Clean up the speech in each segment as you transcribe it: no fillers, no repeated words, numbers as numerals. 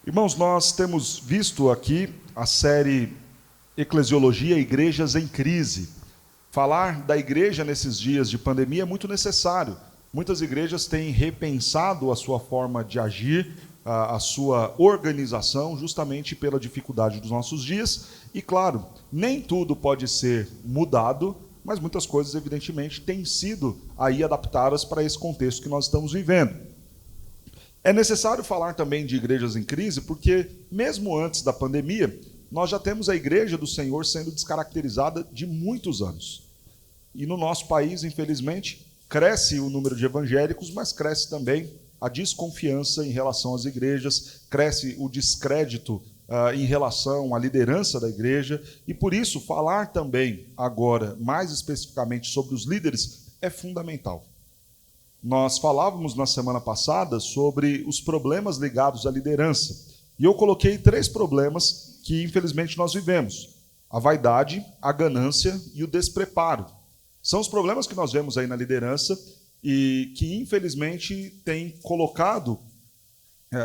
Irmãos, nós temos visto aqui a série Eclesiologia, Igrejas em Crise. Falar da igreja nesses dias de pandemia é muito necessário. Muitas igrejas têm repensado a sua forma de agir, a sua organização, justamente pela dificuldade dos nossos dias. E, claro, nem tudo pode ser mudado, mas muitas coisas, evidentemente, têm sido aí adaptadas para esse contexto que nós estamos vivendo. É necessário falar também de igrejas em crise, porque mesmo antes da pandemia, nós já temos a igreja do Senhor sendo descaracterizada de muitos anos. E no nosso país, infelizmente, cresce o número de evangélicos, mas cresce também a desconfiança em relação às igrejas, cresce o descrédito em relação à liderança da igreja, e por isso falar também agora, mais especificamente sobre os líderes, é fundamental. Nós falávamos na semana passada sobre os problemas ligados à liderança. E eu coloquei 3 problemas que, infelizmente, nós vivemos: a vaidade, a ganância e o despreparo. São os problemas que nós vemos aí na liderança e que, infelizmente, têm colocado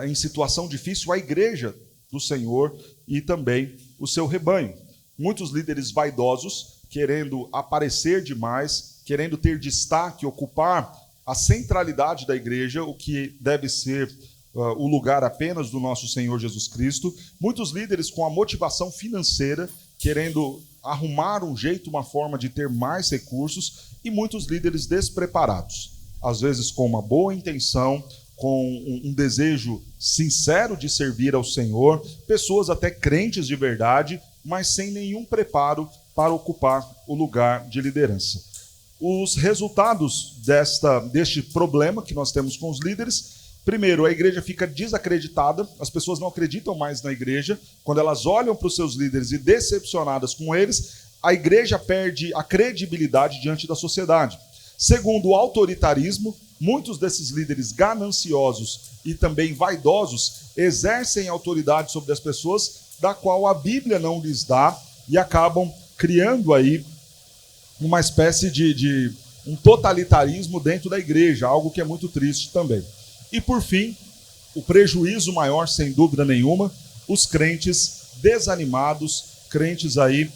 em situação difícil a igreja do Senhor e também o seu rebanho. Muitos líderes vaidosos, querendo aparecer demais, querendo ter destaque, ocupar a centralidade da igreja, o que deve ser o lugar apenas do nosso Senhor Jesus Cristo. Muitos líderes com a motivação financeira, querendo arrumar um jeito, uma forma de ter mais recursos, e muitos líderes despreparados, às vezes com uma boa intenção, com um desejo sincero de servir ao Senhor, pessoas até crentes de verdade, mas sem nenhum preparo para ocupar o lugar de liderança. Os resultados deste problema que nós temos com os líderes: primeiro, a igreja fica desacreditada, as pessoas não acreditam mais na igreja. Quando elas olham para os seus líderes e decepcionadas com eles, a igreja perde a credibilidade diante da sociedade. Segundo, o autoritarismo: muitos desses líderes gananciosos e também vaidosos exercem autoridade sobre as pessoas, da qual a Bíblia não lhes dá, e acabam criando aí uma espécie de um totalitarismo dentro da igreja, algo que é muito triste também. E por fim, o prejuízo maior, sem dúvida nenhuma, os crentes desanimados, crentes aí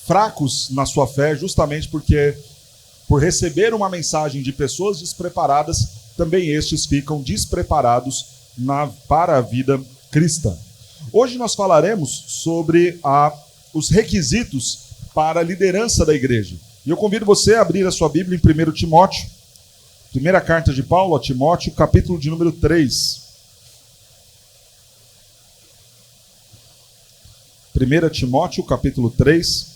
fracos na sua fé, justamente porque, por receber uma mensagem de pessoas despreparadas, também estes ficam despreparados para a vida cristã. Hoje nós falaremos sobre os requisitos para a liderança da igreja. E eu convido você a abrir a sua Bíblia em 1 Timóteo, primeira carta de Paulo a Timóteo, capítulo de número 3. 1 Timóteo, capítulo 3.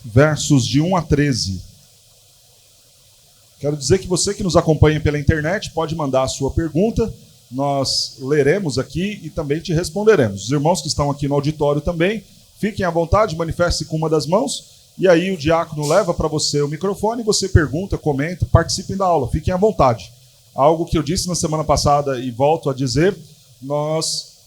Versos de 1 a 13. Quero dizer que você que nos acompanha pela internet pode mandar a sua pergunta. Nós leremos aqui e também te responderemos. Os irmãos que estão aqui no auditório também, fiquem à vontade, manifeste-se com uma das mãos, e aí o diácono leva para você o microfone, você pergunta, comenta, participem da aula, fiquem à vontade. Algo que eu disse na semana passada e volto a dizer: nós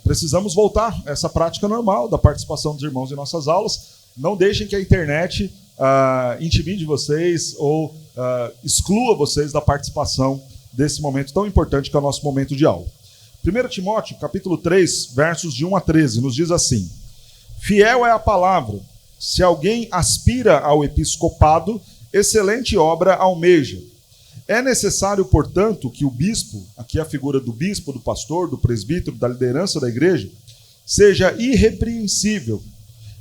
precisamos voltar a essa prática normal da participação dos irmãos em nossas aulas. Não deixem que a internet intimide vocês ou exclua vocês da participação desse momento tão importante que é o nosso momento de aula. 1 Timóteo, capítulo 3, versos de 1 a 13, nos diz assim: fiel é a palavra. Se alguém aspira ao episcopado, excelente obra almeja. É necessário, portanto, que o bispo, aqui a figura do bispo, do pastor, do presbítero, da liderança da igreja, seja irrepreensível,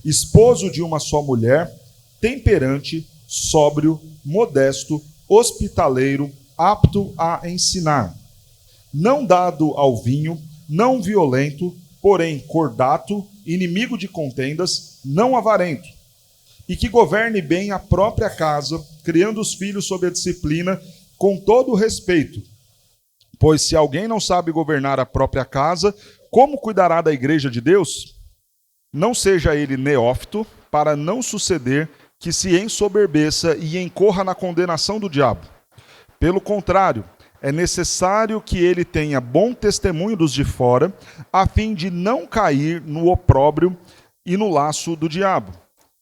esposo de uma só mulher, temperante, sóbrio, modesto, hospitaleiro, apto a ensinar, não dado ao vinho, não violento, porém cordato, inimigo de contendas, não avarento, e que governe bem a própria casa, criando os filhos sob a disciplina, com todo o respeito. Pois se alguém não sabe governar a própria casa, como cuidará da igreja de Deus? Não seja ele neófito, para não suceder que se ensoberbeça e incorra na condenação do diabo. Pelo contrário, é necessário que ele tenha bom testemunho dos de fora, a fim de não cair no opróbrio e no laço do diabo.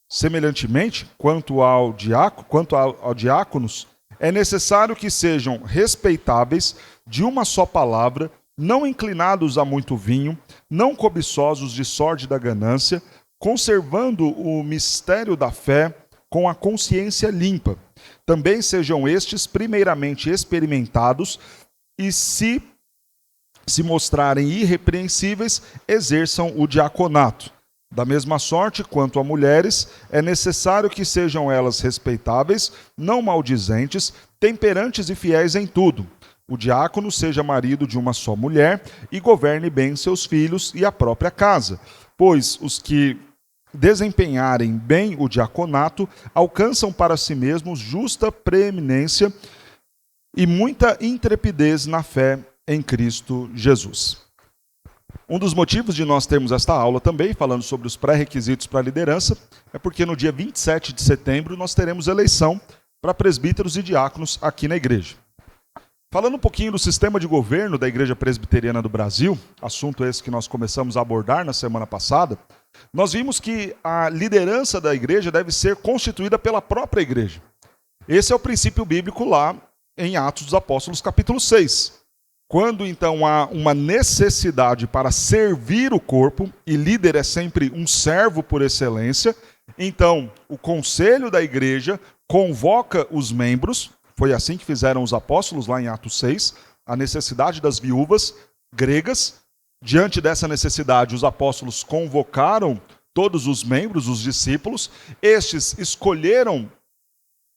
Semelhantemente, quanto ao diáconos, é necessário que sejam respeitáveis, de uma só palavra, não inclinados a muito vinho, não cobiçosos de sórdida ganância, conservando o mistério da fé com a consciência limpa. Também sejam estes primeiramente experimentados e se mostrarem irrepreensíveis, exerçam o diaconato. Da mesma sorte, quanto a mulheres, é necessário que sejam elas respeitáveis, não maldizentes, temperantes e fiéis em tudo. O diácono seja marido de uma só mulher e governe bem seus filhos e a própria casa, pois os que desempenharem bem o diaconato alcançam para si mesmos justa preeminência e muita intrepidez na fé em Cristo Jesus. Um dos motivos de nós termos esta aula também, falando sobre os pré-requisitos para a liderança, é porque no dia 27 de setembro nós teremos eleição para presbíteros e diáconos aqui na igreja. Falando um pouquinho do sistema de governo da Igreja Presbiteriana do Brasil, assunto esse que nós começamos a abordar na semana passada, nós vimos que a liderança da igreja deve ser constituída pela própria igreja. Esse é o princípio bíblico lá em Atos dos Apóstolos, capítulo 6. Quando então há uma necessidade para servir o corpo, e líder é sempre um servo por excelência, então o conselho da igreja convoca os membros. Foi assim que fizeram os apóstolos lá em Atos 6, a necessidade das viúvas gregas. Diante dessa necessidade, os apóstolos convocaram todos os membros, os discípulos. Estes escolheram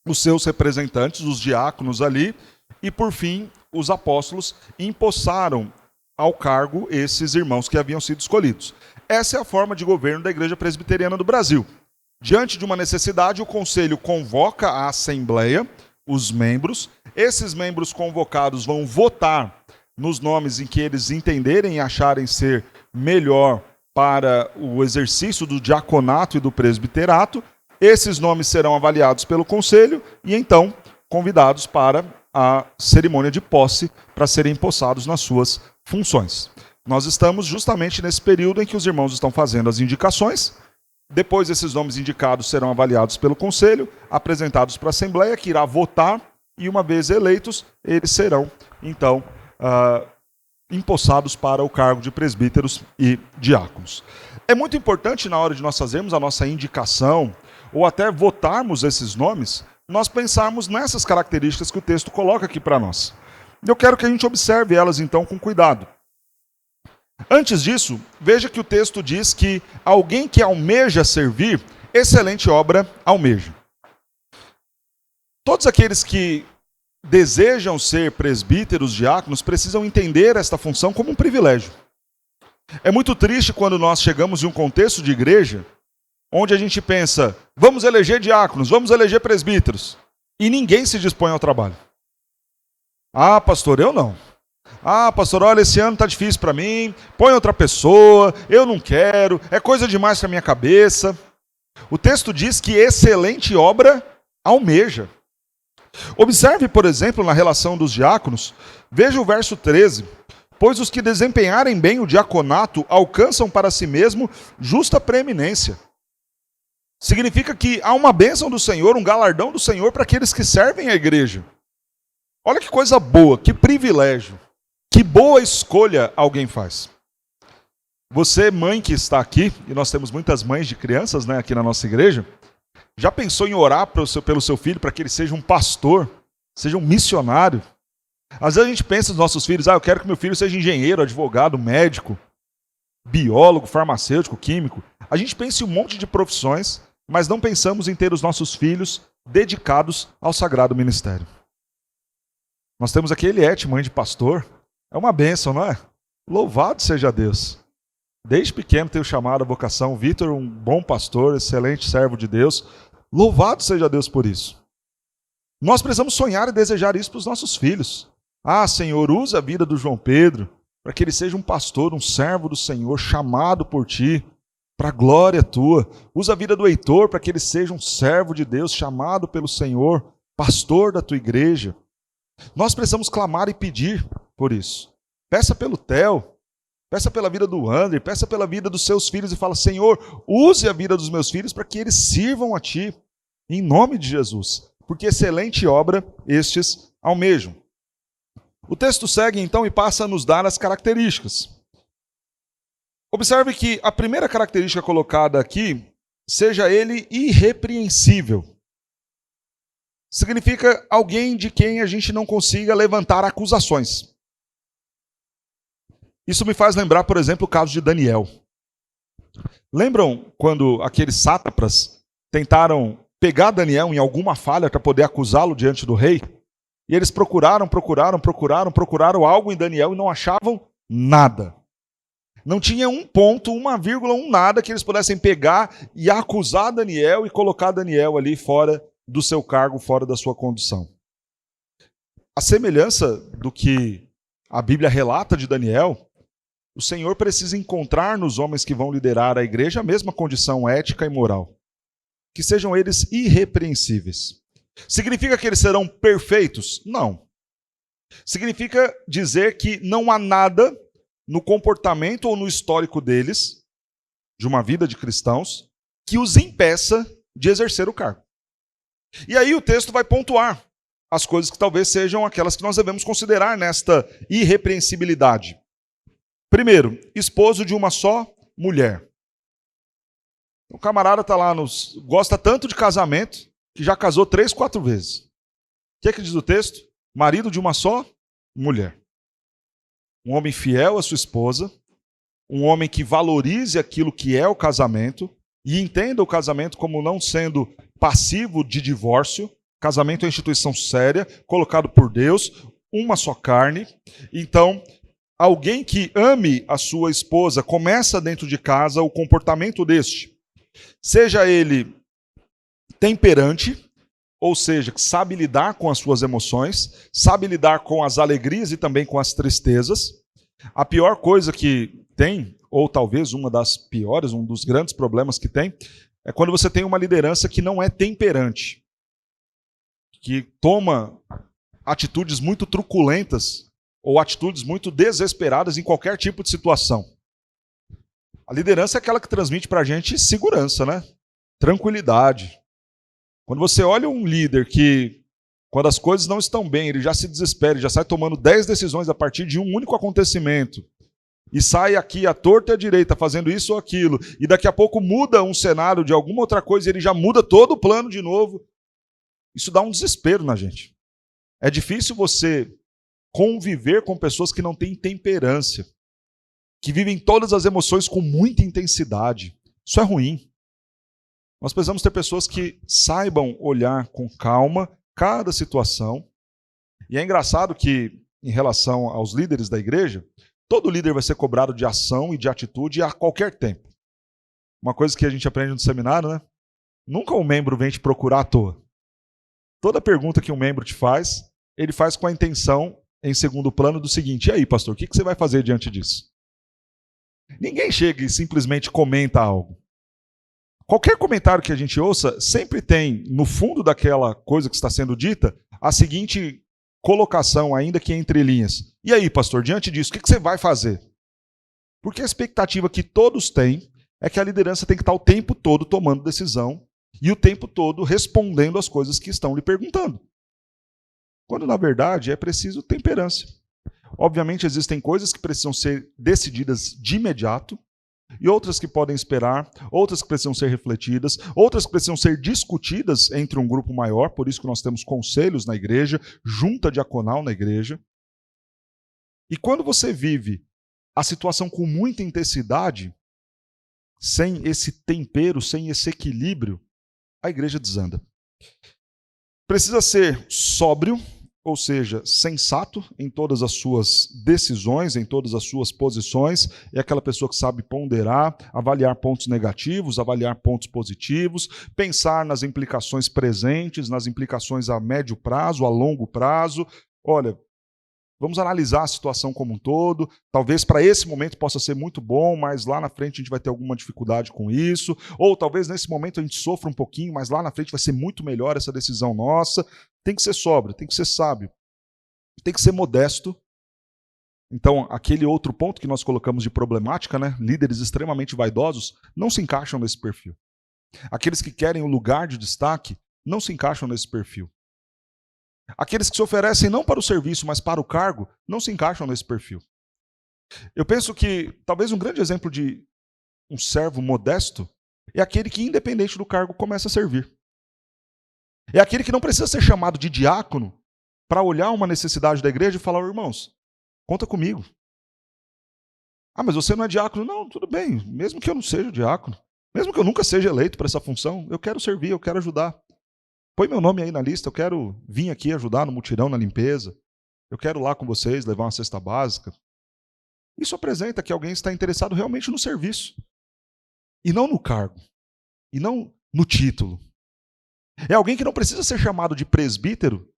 os seus representantes, os diáconos ali, e por fim, os apóstolos empossaram ao cargo esses irmãos que haviam sido escolhidos. Essa é a forma de governo da Igreja Presbiteriana do Brasil. Diante de uma necessidade, o conselho convoca a assembleia, os membros. Esses membros convocados vão votar nos nomes em que eles entenderem e acharem ser melhor para o exercício do diaconato e do presbiterato. Esses nomes serão avaliados pelo conselho e então convidados para a cerimônia de posse para serem empossados nas suas funções. Nós estamos justamente nesse período em que os irmãos estão fazendo as indicações. Depois, esses nomes indicados serão avaliados pelo conselho, apresentados para a Assembleia, que irá votar, e uma vez eleitos, eles serão, então, empossados para o cargo de presbíteros e diáconos. É muito importante, na hora de nós fazermos a nossa indicação, ou até votarmos esses nomes, nós pensarmos nessas características que o texto coloca aqui para nós. Eu quero que a gente observe elas, então, com cuidado. Antes disso, veja que o texto diz que alguém que almeja servir, excelente obra almeja. Todos aqueles que desejam ser presbíteros, diáconos, precisam entender esta função como um privilégio. É muito triste quando nós chegamos em um contexto de igreja onde a gente pensa, vamos eleger diáconos, vamos eleger presbíteros, e ninguém se dispõe ao trabalho. Ah, pastor, eu não. Ah, pastor, olha, esse ano está difícil para mim, põe outra pessoa, eu não quero, é coisa demais para a minha cabeça. O texto diz que excelente obra almeja. Observe, por exemplo, na relação dos diáconos, veja o verso 13. Pois os que desempenharem bem o diaconato alcançam para si mesmo justa preeminência. Significa que há uma bênção do Senhor, um galardão do Senhor para aqueles que servem a igreja. Olha que coisa boa, que privilégio. Que boa escolha alguém faz. Você, mãe que está aqui, e nós temos muitas mães de crianças, né, aqui na nossa igreja, já pensou em orar pelo seu filho para que ele seja um pastor, seja um missionário? Às vezes a gente pensa nos nossos filhos, eu quero que meu filho seja engenheiro, advogado, médico, biólogo, farmacêutico, químico. A gente pensa em um monte de profissões, mas não pensamos em ter os nossos filhos dedicados ao sagrado ministério. Nós temos aqui Eliette, mãe de pastor. É uma bênção, não é? Louvado seja Deus. Desde pequeno tenho chamado a vocação. Vitor, um bom pastor, excelente servo de Deus. Louvado seja Deus por isso. Nós precisamos sonhar e desejar isso para os nossos filhos. Ah, Senhor, usa a vida do João Pedro para que ele seja um pastor, um servo do Senhor, chamado por Ti, para a glória Tua. Usa a vida do Heitor para que ele seja um servo de Deus, chamado pelo Senhor, pastor da Tua igreja. Nós precisamos clamar e pedir por isso. Peça pelo Theo, peça pela vida do André, peça pela vida dos seus filhos e fala, Senhor, use a vida dos meus filhos para que eles sirvam a Ti, em nome de Jesus. porque excelente obra estes almejam. O texto segue então e passa a nos dar as características. Observe que a primeira característica colocada aqui, seja ele irrepreensível. Significa alguém de quem a gente não consiga levantar acusações. Isso me faz lembrar, por exemplo, o caso de Daniel. Lembram quando aqueles sátrapas tentaram pegar Daniel em alguma falha para poder acusá-lo diante do rei? E eles procuraram algo em Daniel e não achavam nada. Não tinha um ponto, uma vírgula, um nada que eles pudessem pegar e acusar Daniel e colocar Daniel ali fora do seu cargo, fora da sua condição. A semelhança do que a Bíblia relata de Daniel, o Senhor precisa encontrar nos homens que vão liderar a igreja a mesma condição ética e moral. Que sejam eles irrepreensíveis. Significa que eles serão perfeitos? Não. Significa dizer que não há nada no comportamento ou no histórico deles, de uma vida de cristãos, que os impeça de exercer o cargo. E aí o texto vai pontuar as coisas que talvez sejam aquelas que nós devemos considerar nesta irrepreensibilidade. Primeiro, esposo de uma só mulher. O camarada está lá, gosta tanto de casamento, que já casou 3, 4 vezes. O que é que diz o texto? Marido de uma só mulher. Um homem fiel à sua esposa, um homem que valorize aquilo que é o casamento e entenda o casamento como não sendo passivo de divórcio. Casamento é uma instituição séria, colocado por Deus, uma só carne. Então, alguém que ame a sua esposa, começa dentro de casa o comportamento deste. Seja ele temperante, ou seja, que sabe lidar com as suas emoções, sabe lidar com as alegrias e também com as tristezas. A pior coisa que tem, ou talvez uma das piores, um dos grandes problemas que tem, é quando você tem uma liderança que não é temperante, que toma atitudes muito truculentas ou atitudes muito desesperadas em qualquer tipo de situação. A liderança é aquela que transmite para a gente segurança, né? Tranquilidade. Quando você olha um líder que, quando as coisas não estão bem, ele já se desespera, ele já sai tomando 10 decisões a partir de um único acontecimento, e sai aqui à torta e à direita fazendo isso ou aquilo, e daqui a pouco muda um cenário de alguma outra coisa e ele já muda todo o plano de novo. Isso dá um desespero na gente. É difícil você conviver com pessoas que não têm temperância, que vivem todas as emoções com muita intensidade. Isso é ruim. Nós precisamos ter pessoas que saibam olhar com calma cada situação. E é engraçado que, em relação aos líderes da igreja, todo líder vai ser cobrado de ação e de atitude a qualquer tempo. Uma coisa que a gente aprende no seminário, né? Nunca um membro vem te procurar à toa. Toda pergunta que um membro te faz, ele faz com a intenção, em segundo plano, do seguinte: e aí, pastor, o que você vai fazer diante disso? Ninguém chega e simplesmente comenta algo. Qualquer comentário que a gente ouça sempre tem, no fundo daquela coisa que está sendo dita, a seguinte colocação, ainda que entre linhas. E aí, pastor, diante disso, o que você vai fazer? Porque a expectativa que todos têm é que a liderança tem que estar o tempo todo tomando decisão e o tempo todo respondendo às coisas que estão lhe perguntando. Quando, na verdade, é preciso temperança. Obviamente, existem coisas que precisam ser decididas de imediato, e outras que podem esperar, outras que precisam ser refletidas, outras que precisam ser discutidas entre um grupo maior, por isso que nós temos conselhos na igreja, junta diaconal na igreja. E quando você vive a situação com muita intensidade, sem esse tempero, sem esse equilíbrio, a igreja desanda. Precisa ser sóbrio, ou seja, sensato em todas as suas decisões, em todas as suas posições, é aquela pessoa que sabe ponderar, avaliar pontos negativos, avaliar pontos positivos, pensar nas implicações presentes, nas implicações a médio prazo, a longo prazo. Olha, vamos analisar a situação como um todo, talvez para esse momento possa ser muito bom, mas lá na frente a gente vai ter alguma dificuldade com isso, ou talvez nesse momento a gente sofra um pouquinho, mas lá na frente vai ser muito melhor essa decisão nossa. Tem que ser sóbrio, tem que ser sábio, tem que ser modesto. Então, aquele outro ponto que nós colocamos de problemática, né? Líderes extremamente vaidosos, não se encaixam nesse perfil. Aqueles que querem o lugar de destaque, não se encaixam nesse perfil. Aqueles que se oferecem não para o serviço, mas para o cargo, não se encaixam nesse perfil. Eu penso que talvez um grande exemplo de um servo modesto é aquele que, independente do cargo, começa a servir. É aquele que não precisa ser chamado de diácono para olhar uma necessidade da igreja e falar: irmãos, conta comigo. Ah, mas você não é diácono? Não, tudo bem, mesmo que eu não seja diácono, mesmo que eu nunca seja eleito para essa função, eu quero servir, eu quero ajudar. Põe meu nome aí na lista, eu quero vir aqui ajudar no mutirão, na limpeza. Eu quero lá com vocês levar uma cesta básica. Isso apresenta que alguém está interessado realmente no serviço. E não no cargo. E não no título. É alguém que não precisa ser chamado de presbítero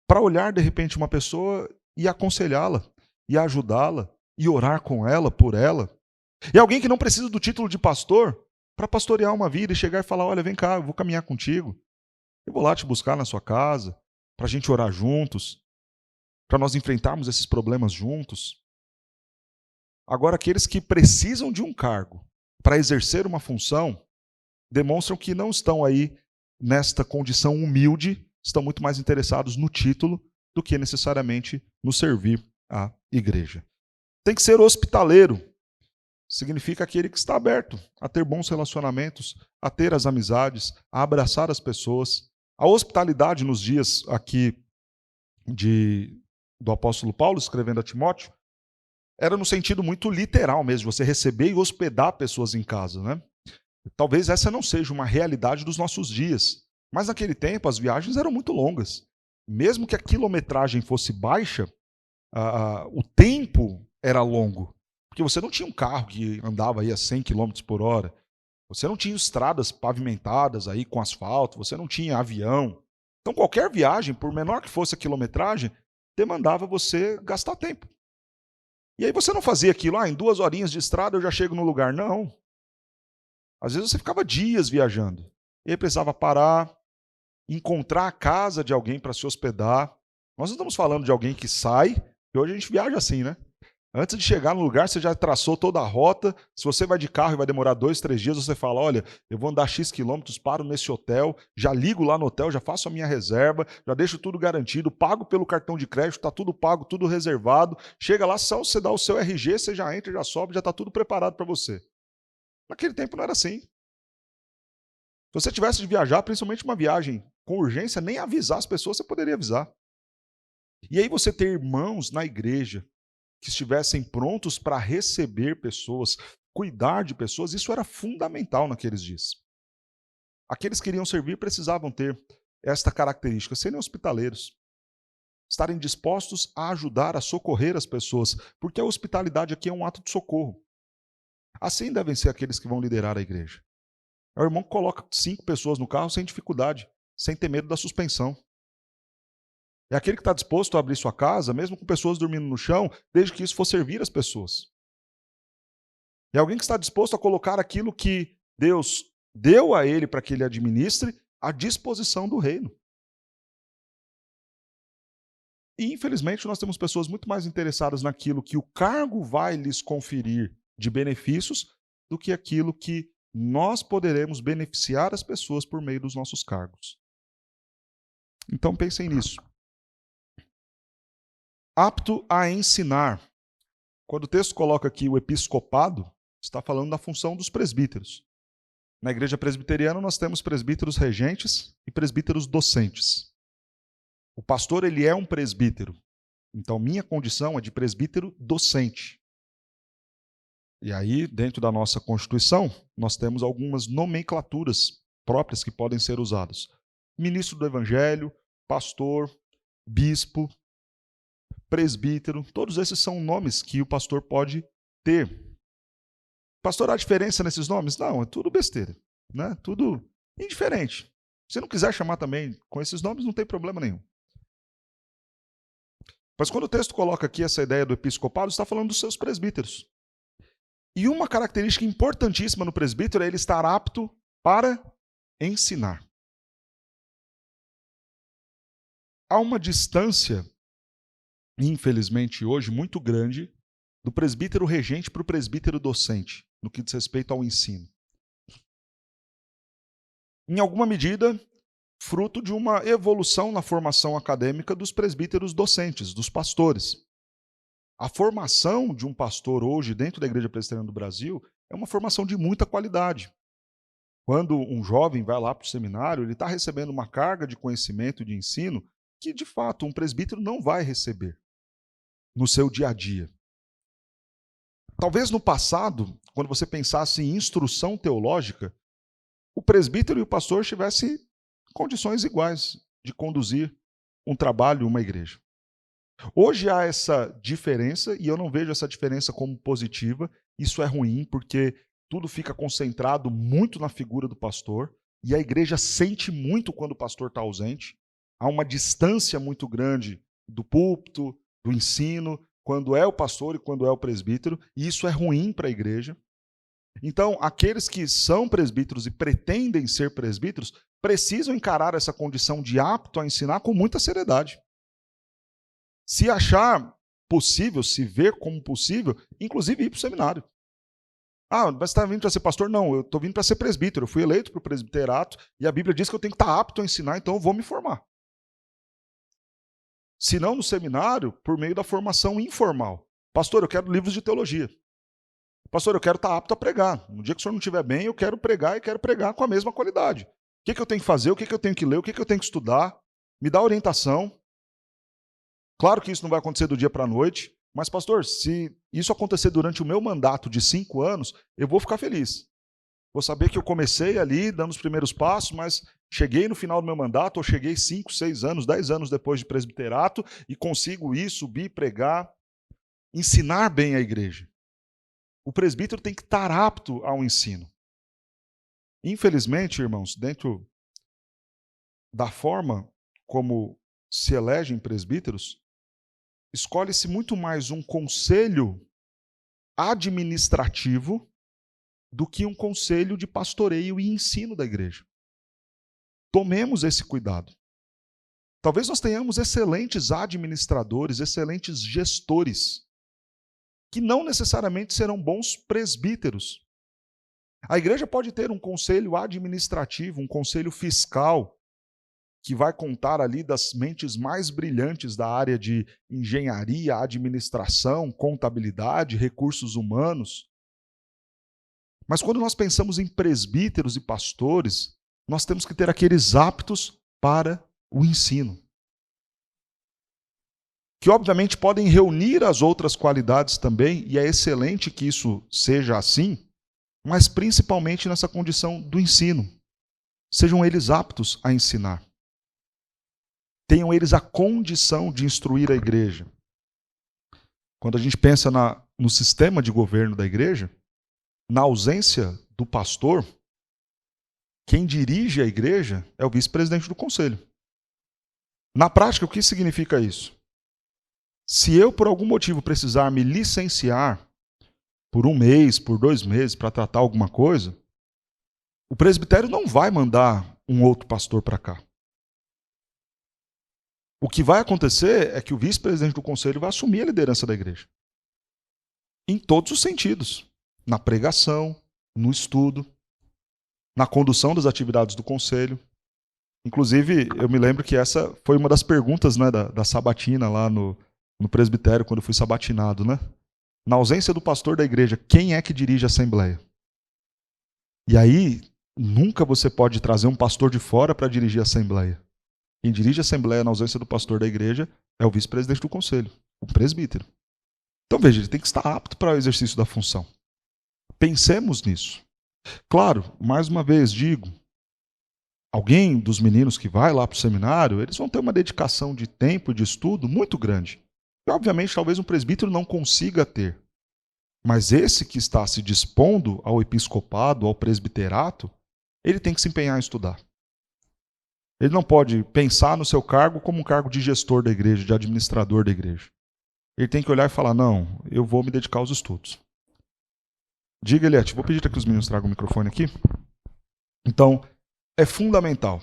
para olhar de repente uma pessoa e aconselhá-la, e ajudá-la, e orar com ela, por ela. É alguém que não precisa do título de pastor para pastorear uma vida e chegar e falar: olha, vem cá, eu vou caminhar contigo. Eu vou lá te buscar na sua casa, para a gente orar juntos, para nós enfrentarmos esses problemas juntos. Agora, aqueles que precisam de um cargo para exercer uma função, demonstram que não estão aí nesta condição humilde, estão muito mais interessados no título do que necessariamente no servir à igreja. Tem que ser hospitaleiro. Significa aquele que está aberto a ter bons relacionamentos, a ter as amizades, a abraçar as pessoas. A hospitalidade nos dias aqui do apóstolo Paulo, escrevendo a Timóteo, era no sentido muito literal mesmo, você receber e hospedar pessoas em casa, né? Talvez essa não seja uma realidade dos nossos dias, mas naquele tempo as viagens eram muito longas. Mesmo que a quilometragem fosse baixa, o tempo era longo, porque você não tinha um carro que andava aí a 100 km por hora, você não tinha estradas pavimentadas aí com asfalto, você não tinha avião. Então qualquer viagem, por menor que fosse a quilometragem, demandava você gastar tempo. E aí você não fazia aquilo, em 2 horinhas de estrada eu já chego no lugar. Não. Às vezes você ficava dias viajando. E aí precisava parar, encontrar a casa de alguém para se hospedar. Nós não estamos falando de alguém que sai, e hoje a gente viaja assim, né? Antes de chegar no lugar, você já traçou toda a rota. Se você vai de carro e vai demorar 2, 3 dias, você fala: olha, eu vou andar X quilômetros, paro nesse hotel, já ligo lá no hotel, já faço a minha reserva, já deixo tudo garantido, pago pelo cartão de crédito, está tudo pago, tudo reservado. Chega lá, só você dá o seu RG, você já entra, já sobe, já está tudo preparado para você. Naquele tempo não era assim. Se você tivesse de viajar, principalmente uma viagem com urgência, nem avisar as pessoas você poderia avisar. E aí você ter irmãos na igreja que estivessem prontos para receber pessoas, cuidar de pessoas, isso era fundamental naqueles dias. Aqueles que queriam servir precisavam ter esta característica, serem hospitaleiros, estarem dispostos a ajudar, a socorrer as pessoas, porque a hospitalidade aqui é um ato de socorro. Assim devem ser aqueles que vão liderar a igreja. É o irmão que coloca 5 pessoas no carro sem dificuldade, sem ter medo da suspensão. É aquele que está disposto a abrir sua casa, mesmo com pessoas dormindo no chão, desde que isso for servir as pessoas. É alguém que está disposto a colocar aquilo que Deus deu a ele para que ele administre à disposição do reino. E, infelizmente, nós temos pessoas muito mais interessadas naquilo que o cargo vai lhes conferir de benefícios do que aquilo que nós poderemos beneficiar as pessoas por meio dos nossos cargos. Então, pensem nisso. Apto a ensinar. Quando o texto coloca aqui o episcopado, está falando da função dos presbíteros. Na igreja presbiteriana nós temos presbíteros regentes e presbíteros docentes. O pastor, ele é um presbítero. Então minha condição é de presbítero docente. E aí, dentro da nossa Constituição, nós temos algumas nomenclaturas próprias que podem ser usadas. Ministro do Evangelho, pastor, bispo, presbítero, todos esses são nomes que o pastor pode ter. Pastor, há diferença nesses nomes? Não, é tudo besteira, né? Tudo indiferente. Se não quiser chamar também com esses nomes, não tem problema nenhum. Mas quando o texto coloca aqui essa ideia do episcopado, está falando dos seus presbíteros. E uma característica importantíssima no presbítero é ele estar apto para ensinar. Há uma distância, infelizmente hoje, muito grande, do presbítero regente para o presbítero docente, no que diz respeito ao ensino. Em alguma medida, fruto de uma evolução na formação acadêmica dos presbíteros docentes, dos pastores. A formação de um pastor hoje dentro da Igreja Presbiteriana do Brasil é uma formação de muita qualidade. Quando um jovem vai lá para o seminário, ele está recebendo uma carga de conhecimento e de ensino que, de fato, um presbítero não vai receber no seu dia a dia. Talvez no passado, quando você pensasse em instrução teológica, o presbítero e o pastor tivessem condições iguais de conduzir um trabalho, uma igreja. Hoje há essa diferença, e eu não vejo essa diferença como positiva. Isso é ruim, porque tudo fica concentrado muito na figura do pastor, e a igreja sente muito quando o pastor está ausente. Há uma distância muito grande do púlpito, do ensino, quando é o pastor e quando é o presbítero, e isso é ruim para a igreja. Então, aqueles que são presbíteros e pretendem ser presbíteros precisam encarar essa condição de apto a ensinar com muita seriedade. Se achar possível, se ver como possível, inclusive ir para o seminário. Ah, mas você está vindo para ser pastor? Não, eu estou vindo para ser presbítero. Eu fui eleito para o presbiterato e a Bíblia diz que eu tenho que estar apto a ensinar, então eu vou me formar. Se não no seminário, por meio da formação informal. Pastor, eu quero livros de teologia. Pastor, eu quero estar apto a pregar. No dia que o senhor não estiver bem, eu quero pregar e quero pregar com a mesma qualidade. O que eu tenho que fazer? O que eu tenho que ler? O que eu tenho que estudar? Me dá orientação. Claro que isso não vai acontecer do dia para a noite, mas, pastor, se isso acontecer durante o meu mandato de 5 anos, eu vou ficar feliz. Vou saber que eu comecei ali, dando os primeiros passos, mas cheguei no final do meu mandato, ou cheguei 5, 6 anos, 10 anos depois de presbiterato, e consigo ir, subir, pregar, ensinar bem a igreja. O presbítero tem que estar apto ao ensino. Infelizmente, irmãos, dentro da forma como se elegem presbíteros, escolhe-se muito mais um conselho administrativo do que um conselho de pastoreio e ensino da igreja. Tomemos esse cuidado. Talvez nós tenhamos excelentes administradores, excelentes gestores, que não necessariamente serão bons presbíteros. A igreja pode ter um conselho administrativo, um conselho fiscal, que vai contar ali das mentes mais brilhantes da área de engenharia, administração, contabilidade, recursos humanos. Mas quando nós pensamos em presbíteros e pastores, nós temos que ter aqueles aptos para o ensino. Que obviamente podem reunir as outras qualidades também, e é excelente que isso seja assim, mas principalmente nessa condição do ensino. Sejam eles aptos a ensinar. Tenham eles a condição de instruir a igreja. Quando a gente pensa no sistema de governo da igreja, na ausência do pastor, quem dirige a igreja é o vice-presidente do conselho. Na prática, o que significa isso? Se eu, por algum motivo, precisar me licenciar por 1 mês, por 2 meses, para tratar alguma coisa, o presbitério não vai mandar um outro pastor para cá. O que vai acontecer é que o vice-presidente do conselho vai assumir a liderança da igreja. Em todos os sentidos. Na pregação, no estudo, na condução das atividades do conselho. Inclusive, eu me lembro que essa foi uma das perguntas, né, da sabatina lá no presbitério, quando eu fui sabatinado. Né? Na ausência do pastor da igreja, quem é que dirige a assembleia? E aí, nunca você pode trazer um pastor de fora para dirigir a assembleia. Quem dirige a assembleia na ausência do pastor da igreja é o vice-presidente do conselho, o presbítero. Então veja, ele tem que estar apto para o exercício da função. Pensemos nisso. Claro, mais uma vez digo, alguém dos meninos que vai lá para o seminário, eles vão ter uma dedicação de tempo e de estudo muito grande. E obviamente talvez um presbítero não consiga ter. Mas esse que está se dispondo ao episcopado, ao presbiterato, ele tem que se empenhar em estudar. Ele não pode pensar no seu cargo como um cargo de gestor da igreja, de administrador da igreja. Ele tem que olhar e falar, não, eu vou me dedicar aos estudos. Diga, Eliette, vou pedir para que os meninos tragam o microfone aqui. Então, é fundamental.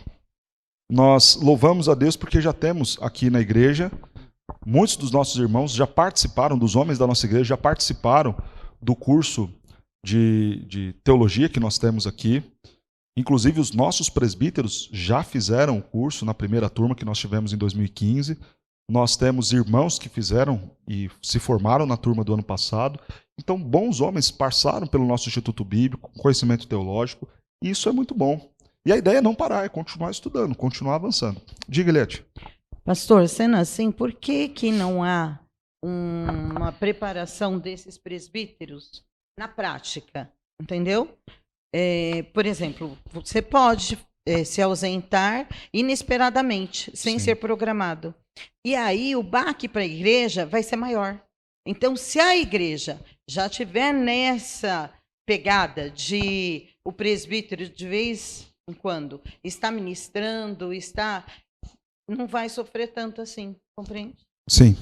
Nós louvamos a Deus porque já temos aqui na igreja, muitos dos nossos irmãos já participaram, dos homens da nossa igreja, já participaram do curso de teologia que nós temos aqui. Inclusive, os nossos presbíteros já fizeram o curso na primeira turma que nós tivemos em 2015. Nós temos irmãos que fizeram e se formaram na turma do ano passado. Então, bons homens passaram pelo nosso Instituto Bíblico, conhecimento teológico, e isso é muito bom. E a ideia é não parar, é continuar estudando, continuar avançando. Diga, Eliette. Pastor, sendo assim, por que não há uma preparação desses presbíteros na prática? Entendeu? Por exemplo, você pode se ausentar inesperadamente, sem Sim. ser programado. E aí o baque para a igreja vai ser maior. Então, se a igreja já tiver nessa pegada de o presbítero de vez em quando está ministrando, não vai sofrer tanto assim, compreende? Sim.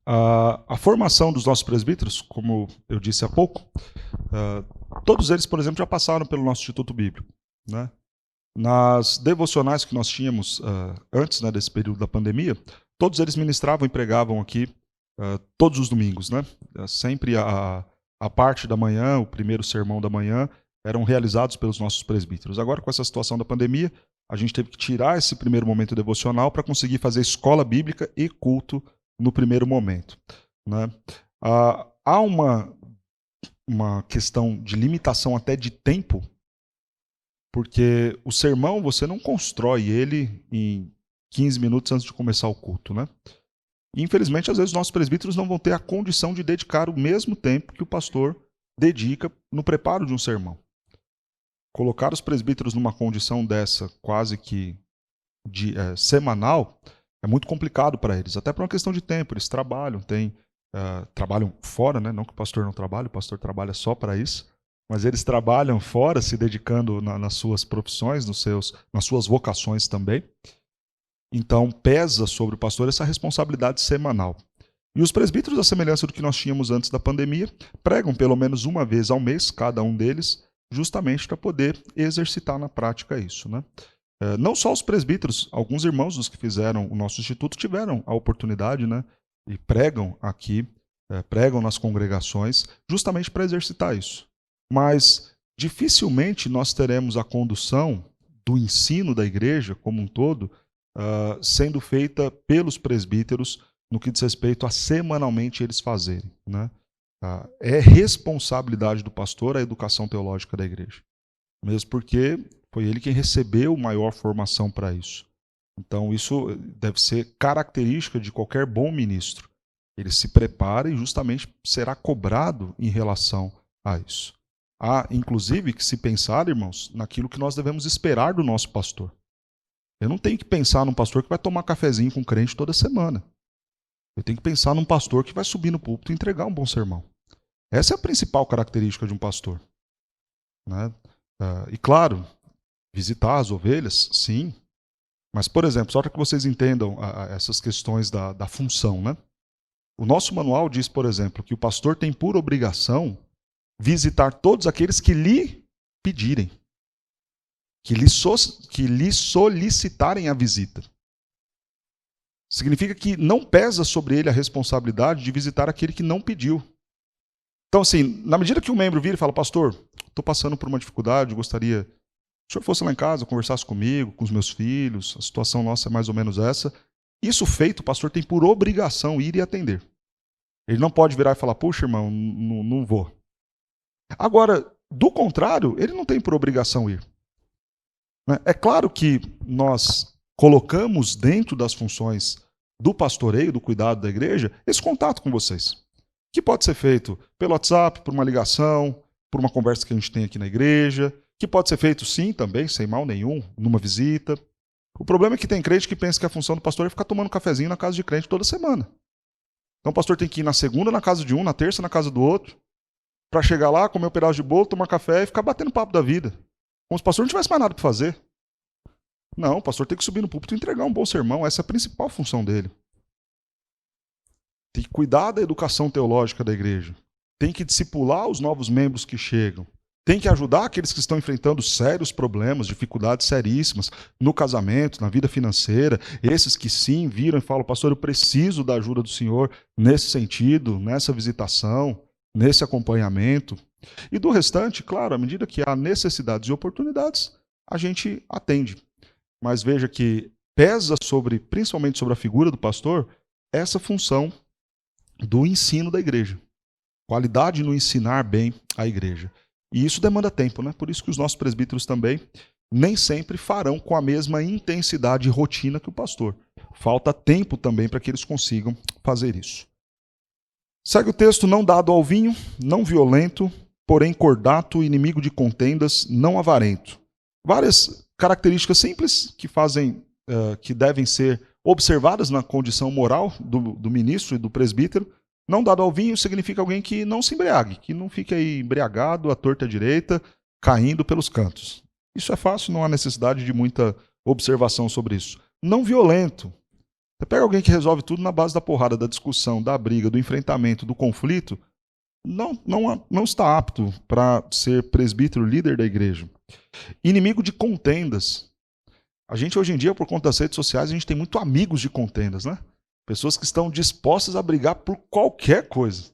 A formação dos nossos presbíteros, como eu disse há pouco, todos eles, por exemplo, já passaram pelo nosso Instituto Bíblico, né? Nas devocionais que nós tínhamos antes, né, desse período da pandemia, todos eles ministravam e pregavam aqui todos os domingos, né? Sempre a parte da manhã, o primeiro sermão da manhã, eram realizados pelos nossos presbíteros. Agora, com essa situação da pandemia, a gente teve que tirar esse primeiro momento devocional para conseguir fazer escola bíblica e culto no primeiro momento, né? Há uma questão de limitação até de tempo, porque o sermão você não constrói ele em 15 minutos antes de começar o culto, né? E, infelizmente, às vezes, os nossos presbíteros não vão ter a condição de dedicar o mesmo tempo que o pastor dedica no preparo de um sermão. Colocar os presbíteros numa condição dessa, quase que semanal, é muito complicado para eles, até por uma questão de tempo. Eles trabalham, trabalham fora, né? Não que o pastor não trabalhe, o pastor trabalha só para isso, mas eles trabalham fora, se dedicando nas suas profissões, nas suas vocações também. Então, pesa sobre o pastor essa responsabilidade semanal. E os presbíteros, à semelhança do que nós tínhamos antes da pandemia, pregam pelo menos uma vez ao mês, cada um deles, justamente para poder exercitar na prática isso, né? Não só os presbíteros, alguns irmãos dos que fizeram o nosso instituto tiveram a oportunidade, né? E pregam aqui, pregam nas congregações, justamente para exercitar isso. Mas dificilmente nós teremos a condução do ensino da igreja como um todo sendo feita pelos presbíteros no que diz respeito a semanalmente eles fazerem, né? É responsabilidade do pastor a educação teológica da igreja, mesmo porque foi ele quem recebeu maior formação para isso. Então isso deve ser característica de qualquer bom ministro. Ele se prepara e justamente será cobrado em relação a isso. Há, inclusive, que se pensar, irmãos, naquilo que nós devemos esperar do nosso pastor. Eu não tenho que pensar num pastor que vai tomar cafezinho com crente toda semana. Eu tenho que pensar num pastor que vai subir no púlpito e entregar um bom sermão. Essa é a principal característica de um pastor, né? E claro, visitar as ovelhas, sim. Mas, por exemplo, só para que vocês entendam essas questões da função, né? O nosso manual diz, por exemplo, que o pastor tem por obrigação visitar todos aqueles que lhe pedirem, que lhe solicitarem a visita. Significa que não pesa sobre ele a responsabilidade de visitar aquele que não pediu. Então, assim, na medida que o membro vira e fala, pastor, estou passando por uma dificuldade, gostaria que o senhor fosse lá em casa, conversasse comigo, com os meus filhos, a situação nossa é mais ou menos essa. Isso feito, o pastor tem por obrigação ir e atender. Ele não pode virar e falar, puxa, irmão, não vou. Agora, do contrário, ele não tem por obrigação ir. É claro que nós colocamos dentro das funções do pastoreio, do cuidado da igreja, esse contato com vocês. Que pode ser feito pelo WhatsApp, por uma ligação, por uma conversa que a gente tem aqui na igreja, que pode ser feito sim também, sem mal nenhum, numa visita. O problema é que tem crente que pensa que a função do pastor é ficar tomando cafezinho na casa de crente toda semana. Então o pastor tem que ir na segunda na casa de um, na terça na casa do outro, para chegar lá, comer um pedaço de bolo, tomar café e ficar batendo papo da vida. Como se o pastor não tivesse mais nada para fazer. Não, o pastor tem que subir no púlpito e entregar um bom sermão. Essa é a principal função dele. Tem que cuidar da educação teológica da igreja. Tem que discipular os novos membros que chegam. Tem que ajudar aqueles que estão enfrentando sérios problemas, dificuldades seríssimas no casamento, na vida financeira. Esses que sim viram e falam, pastor, eu preciso da ajuda do Senhor nesse sentido, nessa visitação, nesse acompanhamento. E do restante, claro, à medida que há necessidades e oportunidades, a gente atende. Mas veja que pesa principalmente sobre a figura do pastor, essa função do ensino da igreja. Qualidade no ensinar bem a igreja. E isso demanda tempo, né? Por isso que os nossos presbíteros também nem sempre farão com a mesma intensidade e rotina que o pastor. Falta tempo também para que eles consigam fazer isso. Segue o texto: não dado ao vinho, não violento, porém cordato, inimigo de contendas, não avarento. Várias características simples que devem ser observadas na condição moral do ministro e do presbítero. Não dado ao vinho significa alguém que não se embriague, que não fique aí embriagado, à torta à direita, caindo pelos cantos. Isso é fácil, não há necessidade de muita observação sobre isso. Não violento. Você pega alguém que resolve tudo na base da porrada, da discussão, da briga, do enfrentamento, do conflito, não está apto para ser presbítero, líder da igreja. Inimigo de contendas. A gente hoje em dia, por conta das redes sociais, a gente tem muito amigos de contendas, né? Pessoas que estão dispostas a brigar por qualquer coisa.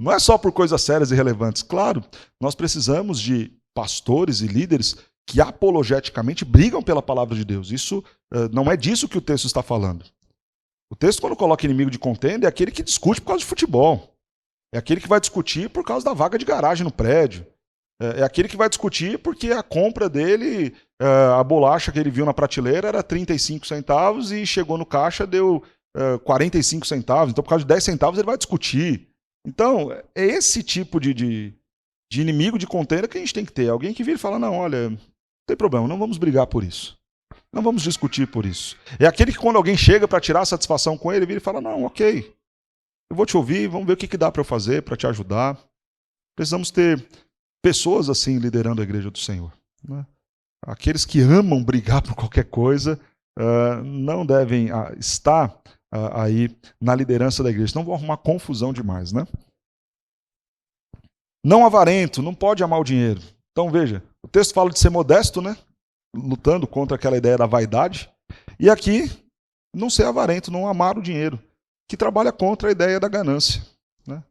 Não é só por coisas sérias e relevantes. Claro, nós precisamos de pastores e líderes que apologeticamente brigam pela palavra de Deus. Isso não é disso que o texto está falando. O texto, quando coloca inimigo de contenda, é aquele que discute por causa de futebol. É aquele que vai discutir por causa da vaga de garagem no prédio. É aquele que vai discutir porque a compra dele, a bolacha que ele viu na prateleira era 35 centavos e chegou no caixa, deu 45 centavos. Então, por causa de 10 centavos, ele vai discutir. Então, é esse tipo de inimigo de contenda que a gente tem que ter. Alguém que vira e fala, não, olha, não tem problema, não vamos brigar por isso. Não vamos discutir por isso. É aquele que quando alguém chega para tirar satisfação com ele, vira e fala, não, ok, eu vou te ouvir, vamos ver o que dá para eu fazer para te ajudar. Precisamos ter pessoas assim liderando a igreja do Senhor, né? Aqueles que amam brigar por qualquer coisa não devem estar aí na liderança da igreja, senão vão arrumar confusão demais, né? Não avarento, não pode amar o dinheiro. Então veja, o texto fala de ser modesto, né? Lutando contra aquela ideia da vaidade. E aqui, não ser avarento, não amar o dinheiro, que trabalha contra a ideia da ganância, né?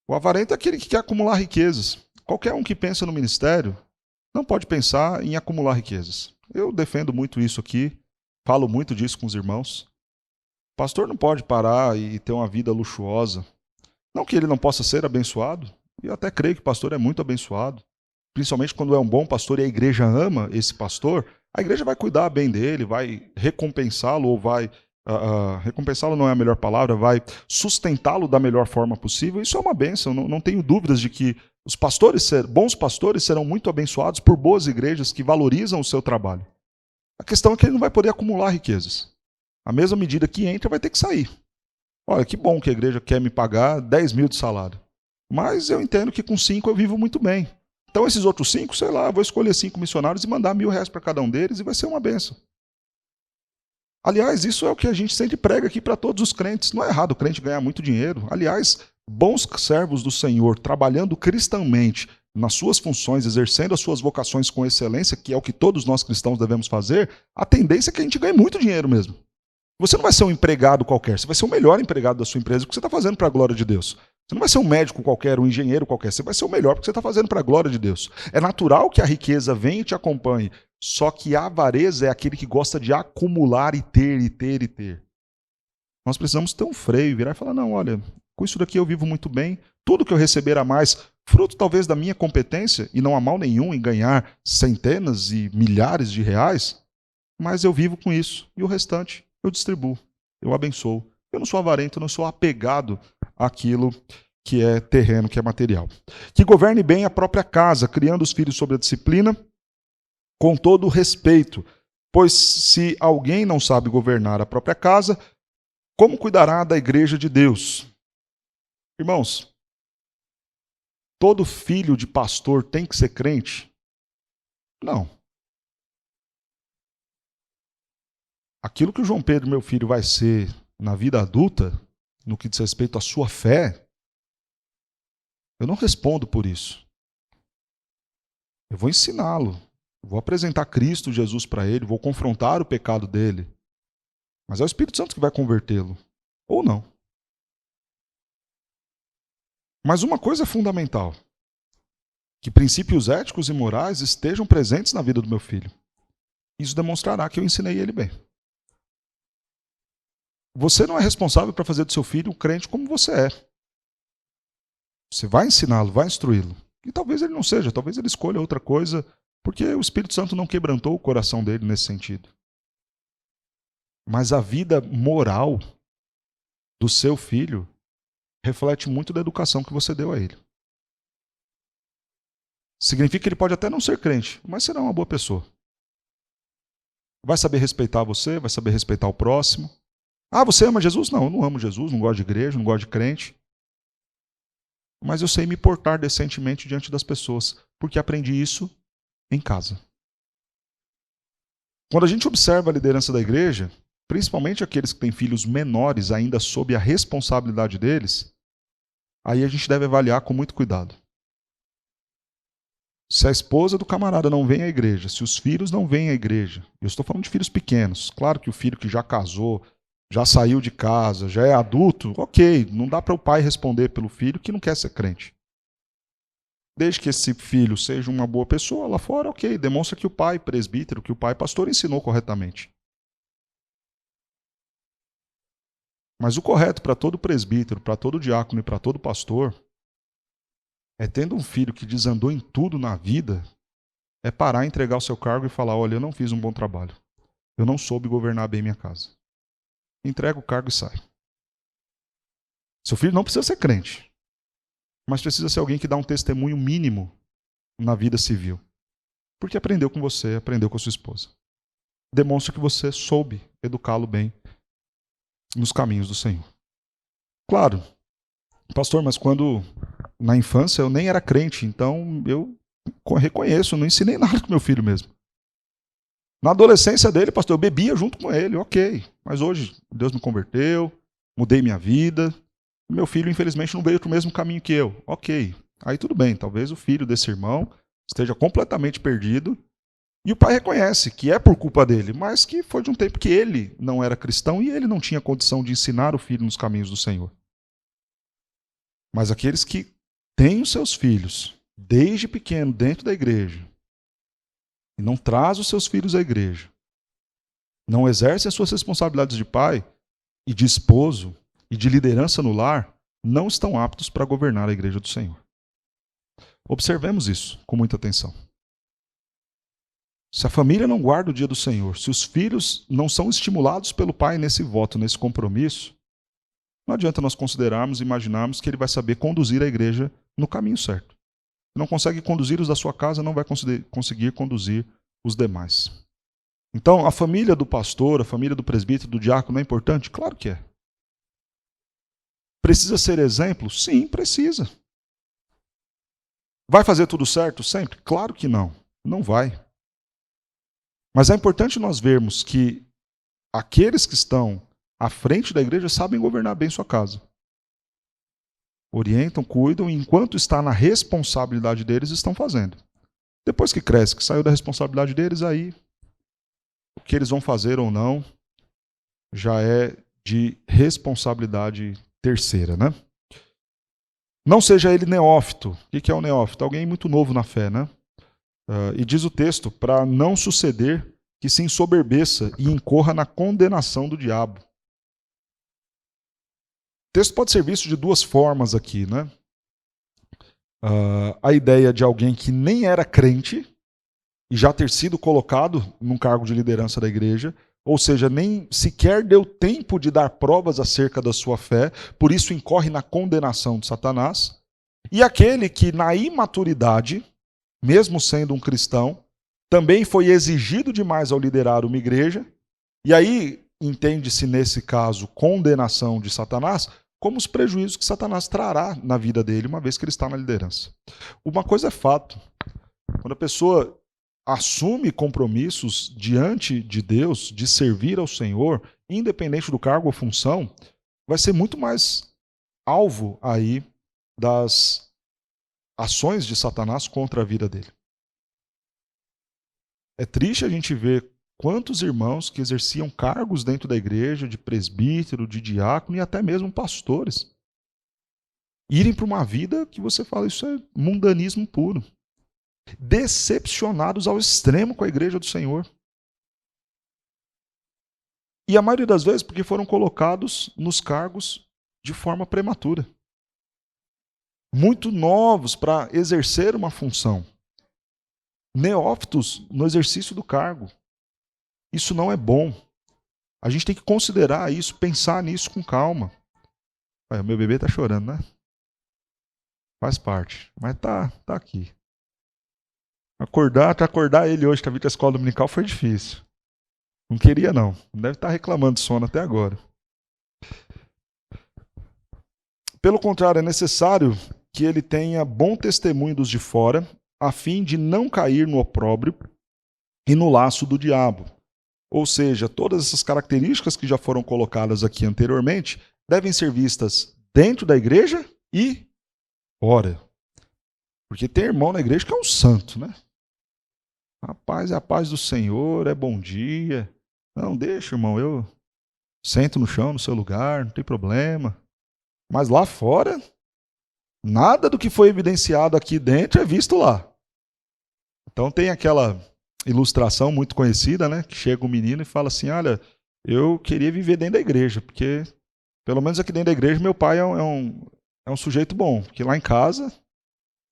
O avarento é aquele que quer acumular riquezas. Qualquer um que pensa no ministério não pode pensar em acumular riquezas. Eu defendo muito isso aqui, falo muito disso com os irmãos. O pastor não pode parar e ter uma vida luxuosa. Não que ele não possa ser abençoado, e eu até creio que o pastor é muito abençoado, principalmente quando é um bom pastor e a igreja ama esse pastor, a igreja vai cuidar bem dele, vai recompensá-lo, ou vai... recompensá-lo não é a melhor palavra, vai sustentá-lo da melhor forma possível. Isso é uma bênção, não tenho dúvidas de que os bons pastores serão muito abençoados por boas igrejas que valorizam o seu trabalho. A questão é que ele não vai poder acumular riquezas. A mesma medida que entra vai ter que sair. Olha, que bom que a igreja quer me pagar 10 mil de salário, mas eu entendo que com 5 eu vivo muito bem. Então esses outros 5, sei lá, eu vou escolher 5 missionários e mandar R$1.000 para cada um deles e vai ser uma bênção. Aliás, isso é o que a gente sempre prega aqui para todos os crentes. Não é errado o crente ganhar muito dinheiro. Aliás, bons servos do Senhor, trabalhando cristãmente nas suas funções, exercendo as suas vocações com excelência, que é o que todos nós cristãos devemos fazer, a tendência é que a gente ganhe muito dinheiro mesmo. Você não vai ser um empregado qualquer, você vai ser o melhor empregado da sua empresa, porque você está fazendo para a glória de Deus. Você não vai ser um médico qualquer, um engenheiro qualquer, você vai ser o melhor porque você está fazendo para a glória de Deus. É natural que a riqueza venha e te acompanhe, só que a avareza é aquele que gosta de acumular e ter, e ter, e ter. Nós precisamos ter um freio, virar e falar, não, olha, com isso daqui eu vivo muito bem, tudo que eu receber a mais, fruto talvez da minha competência, e não há mal nenhum em ganhar centenas e milhares de reais, mas eu vivo com isso, e o restante eu distribuo, eu abençoo. Eu não sou avarento, eu não sou apegado àquilo que é terreno, que é material. Que governe bem a própria casa, criando os filhos sob a disciplina, com todo o respeito. Pois se alguém não sabe governar a própria casa, como cuidará da igreja de Deus? Irmãos, todo filho de pastor tem que ser crente? Não. Aquilo que o João Pedro, meu filho, vai ser na vida adulta, no que diz respeito à sua fé, eu não respondo por isso. Eu vou ensiná-lo, vou apresentar Cristo Jesus para ele, vou confrontar o pecado dele. Mas é o Espírito Santo que vai convertê-lo, ou não. Mas uma coisa é fundamental, que princípios éticos e morais estejam presentes na vida do meu filho. Isso demonstrará que eu ensinei ele bem. Você não é responsável para fazer do seu filho um crente como você é. Você vai ensiná-lo, vai instruí-lo. E talvez ele não seja, talvez ele escolha outra coisa, porque o Espírito Santo não quebrantou o coração dele nesse sentido. Mas a vida moral do seu filho reflete muito da educação que você deu a ele. Significa que ele pode até não ser crente, mas será uma boa pessoa. Vai saber respeitar você, vai saber respeitar o próximo. Ah, você ama Jesus? Não, eu não amo Jesus, não gosto de igreja, não gosto de crente. Mas eu sei me portar decentemente diante das pessoas, porque aprendi isso em casa. Quando a gente observa a liderança da igreja, principalmente aqueles que têm filhos menores ainda sob a responsabilidade deles, aí a gente deve avaliar com muito cuidado. Se a esposa do camarada não vem à igreja, se os filhos não vêm à igreja, eu estou falando de filhos pequenos, claro que o filho que já casou, já saiu de casa, já é adulto, ok, não dá para o pai responder pelo filho que não quer ser crente. Desde que esse filho seja uma boa pessoa lá fora, ok, demonstra que o pai presbítero, que o pai pastor ensinou corretamente. Mas o correto para todo presbítero, para todo diácono e para todo pastor, é tendo um filho que desandou em tudo na vida, é parar, entregar o seu cargo e falar, olha, eu não fiz um bom trabalho, eu não soube governar bem minha casa. Entrega o cargo e sai. Seu filho não precisa ser crente, mas precisa ser alguém que dá um testemunho mínimo na vida civil. Porque aprendeu com você, aprendeu com a sua esposa. Demonstra que você soube educá-lo bem nos caminhos do Senhor. Claro, pastor, mas quando na infância eu nem era crente, então eu reconheço, não ensinei nada com meu filho mesmo. Na adolescência dele, pastor, eu bebia junto com ele, ok. Mas hoje Deus me converteu, mudei minha vida. Meu filho, infelizmente, não veio para o mesmo caminho que eu. Ok. Aí tudo bem, talvez o filho desse irmão esteja completamente perdido e o pai reconhece que é por culpa dele, mas que foi de um tempo que ele não era cristão e ele não tinha condição de ensinar o filho nos caminhos do Senhor. Mas aqueles que têm os seus filhos desde pequeno dentro da igreja e não traz os seus filhos à igreja, não exerce as suas responsabilidades de pai e de esposo e de liderança no lar, não estão aptos para governar a igreja do Senhor. Observemos isso com muita atenção. Se a família não guarda o dia do Senhor, se os filhos não são estimulados pelo pai nesse voto, nesse compromisso, não adianta nós considerarmos e imaginarmos que ele vai saber conduzir a igreja no caminho certo. Se não consegue conduzir os da sua casa, não vai conseguir conduzir os demais. Então, a família do pastor, a família do presbítero, do diácono é importante? Claro que é. Precisa ser exemplo? Sim, precisa. Vai fazer tudo certo sempre? Claro que não. Não vai. Mas é importante nós vermos que aqueles que estão à frente da igreja sabem governar bem sua casa. Orientam, cuidam, e enquanto está na responsabilidade deles, estão fazendo. Depois que cresce, que saiu da responsabilidade deles, aí o que eles vão fazer ou não já é de responsabilidade terceira, né? Não seja ele neófito. O que é o neófito? Alguém muito novo na fé, né? E diz o texto, para não suceder que se ensoberbeça e incorra na condenação do diabo. O texto pode ser visto de duas formas aqui, né? A ideia de alguém que nem era crente e já ter sido colocado num cargo de liderança da igreja, ou seja, nem sequer deu tempo de dar provas acerca da sua fé, por isso incorre na condenação de Satanás. E aquele que na imaturidade, mesmo sendo um cristão, também foi exigido demais ao liderar uma igreja, e aí entende-se nesse caso condenação de Satanás, como os prejuízos que Satanás trará na vida dele, uma vez que ele está na liderança. Uma coisa é fato, quando a pessoa assume compromissos diante de Deus, de servir ao Senhor, independente do cargo ou função, vai ser muito mais alvo aí das ações de Satanás contra a vida dele. É triste a gente ver quantos irmãos que exerciam cargos dentro da igreja, de presbítero, de diácono e até mesmo pastores, irem para uma vida que você fala, isso é mundanismo puro. decepcionados ao extremo com a igreja do Senhor. E a maioria das vezes porque foram colocados nos cargos de forma prematura. Muito novos para exercer uma função. Neófitos no exercício do cargo. Isso não é bom. A gente tem que considerar isso, pensar nisso com calma. Olha, meu bebê está chorando, né? Faz parte. Mas tá aqui. Acordar ele hoje, que vir para a escola dominical, foi difícil. Não queria, não. Deve estar reclamando de sono até agora. Pelo contrário, é necessário que ele tenha bom testemunho dos de fora, a fim de não cair no opróbrio e no laço do diabo. Ou seja, todas essas características que já foram colocadas aqui anteriormente devem ser vistas dentro da igreja e fora. Porque tem irmão na igreja que é um santo, né? A paz é a paz do Senhor, é bom dia. Não, deixa, irmão, eu sento no chão, no seu lugar, não tem problema. Mas lá fora, nada do que foi evidenciado aqui dentro é visto lá. Então tem aquela ilustração muito conhecida, né? Que chega um menino e fala assim, olha, eu queria viver dentro da igreja, porque pelo menos aqui dentro da igreja meu pai é um sujeito bom. Porque lá em casa,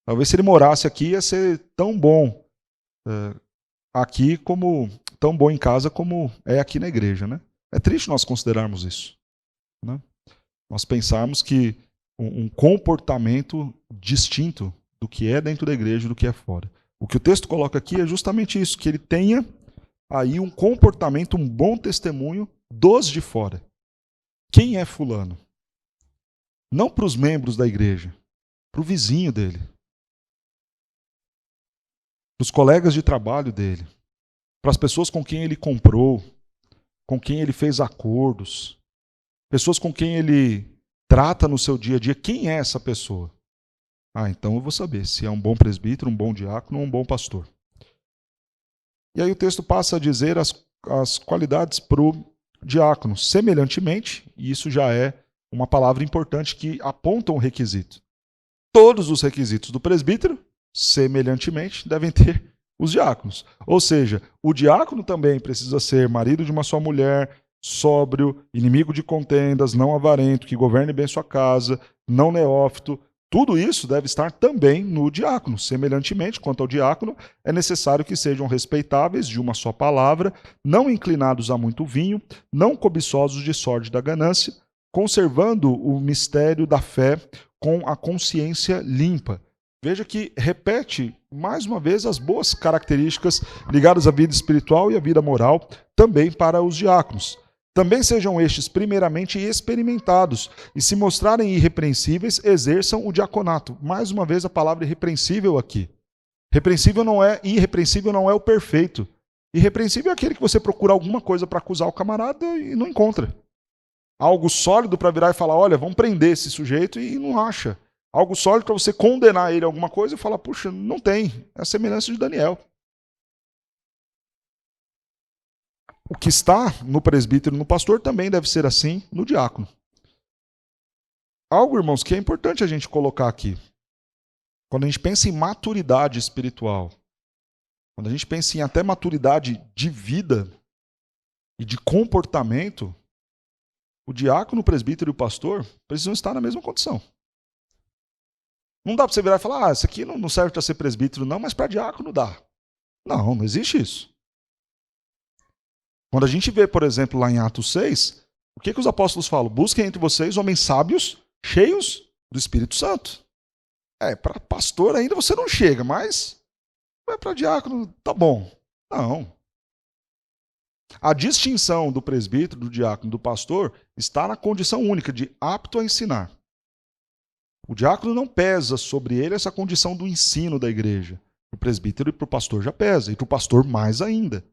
talvez se ele morasse aqui ia ser tão bom aqui como tão bom em casa como é aqui na igreja, né? É triste nós considerarmos isso, né? Nós pensarmos que um comportamento distinto do que é dentro da igreja e do que é fora. O que o texto coloca aqui é justamente isso, que ele tenha aí um comportamento, um bom testemunho dos de fora. Quem é fulano? Não para os membros da igreja, para o vizinho dele, para os colegas de trabalho dele, para as pessoas com quem ele comprou, com quem ele fez acordos, pessoas com quem ele trata no seu dia a dia. Quem é essa pessoa? Então eu vou saber se é um bom presbítero, um bom diácono ou um bom pastor. E aí o texto passa a dizer as qualidades para o diácono. Semelhantemente, e isso já é uma palavra importante que aponta um requisito. Todos os requisitos do presbítero, semelhantemente, devem ter os diáconos. Ou seja, o diácono também precisa ser marido de uma só mulher, sóbrio, inimigo de contendas, não avarento, que governe bem sua casa, não neófito. Tudo isso deve estar também no diácono. Semelhantemente, quanto ao diácono, é necessário que sejam respeitáveis de uma só palavra, não inclinados a muito vinho, não cobiçosos de sorte da ganância, conservando o mistério da fé com a consciência limpa. Veja que repete, mais uma vez, as boas características ligadas à vida espiritual e à vida moral, também para os diáconos. Também sejam estes primeiramente experimentados e, se mostrarem irrepreensíveis, exerçam o diaconato. Mais uma vez a palavra irrepreensível aqui. Irrepreensível não é o perfeito. Irrepreensível é aquele que você procura alguma coisa para acusar o camarada e não encontra. Algo sólido para virar e falar, olha, vamos prender esse sujeito, e não acha. Algo sólido para você condenar ele a alguma coisa e falar, puxa, não tem. É a semelhança de Daniel. O que está no presbítero e no pastor também deve ser assim no diácono. Algo, irmãos, que é importante a gente colocar aqui. Quando a gente pensa em maturidade espiritual, quando a gente pensa em até maturidade de vida e de comportamento, o diácono, o presbítero e o pastor precisam estar na mesma condição. Não dá para você virar e falar, isso aqui não serve para ser presbítero não, mas para diácono dá. Não existe isso. Quando a gente vê, por exemplo, lá em Atos 6, o que os apóstolos falam? Busquem entre vocês homens sábios, cheios do Espírito Santo. Para pastor ainda você não chega, mas para diácono, tá bom. Não. A distinção do presbítero, do diácono, do pastor está na condição única de apto a ensinar. O diácono não pesa sobre ele essa condição do ensino da igreja. Para o presbítero e para o pastor já pesa, e para o pastor mais ainda.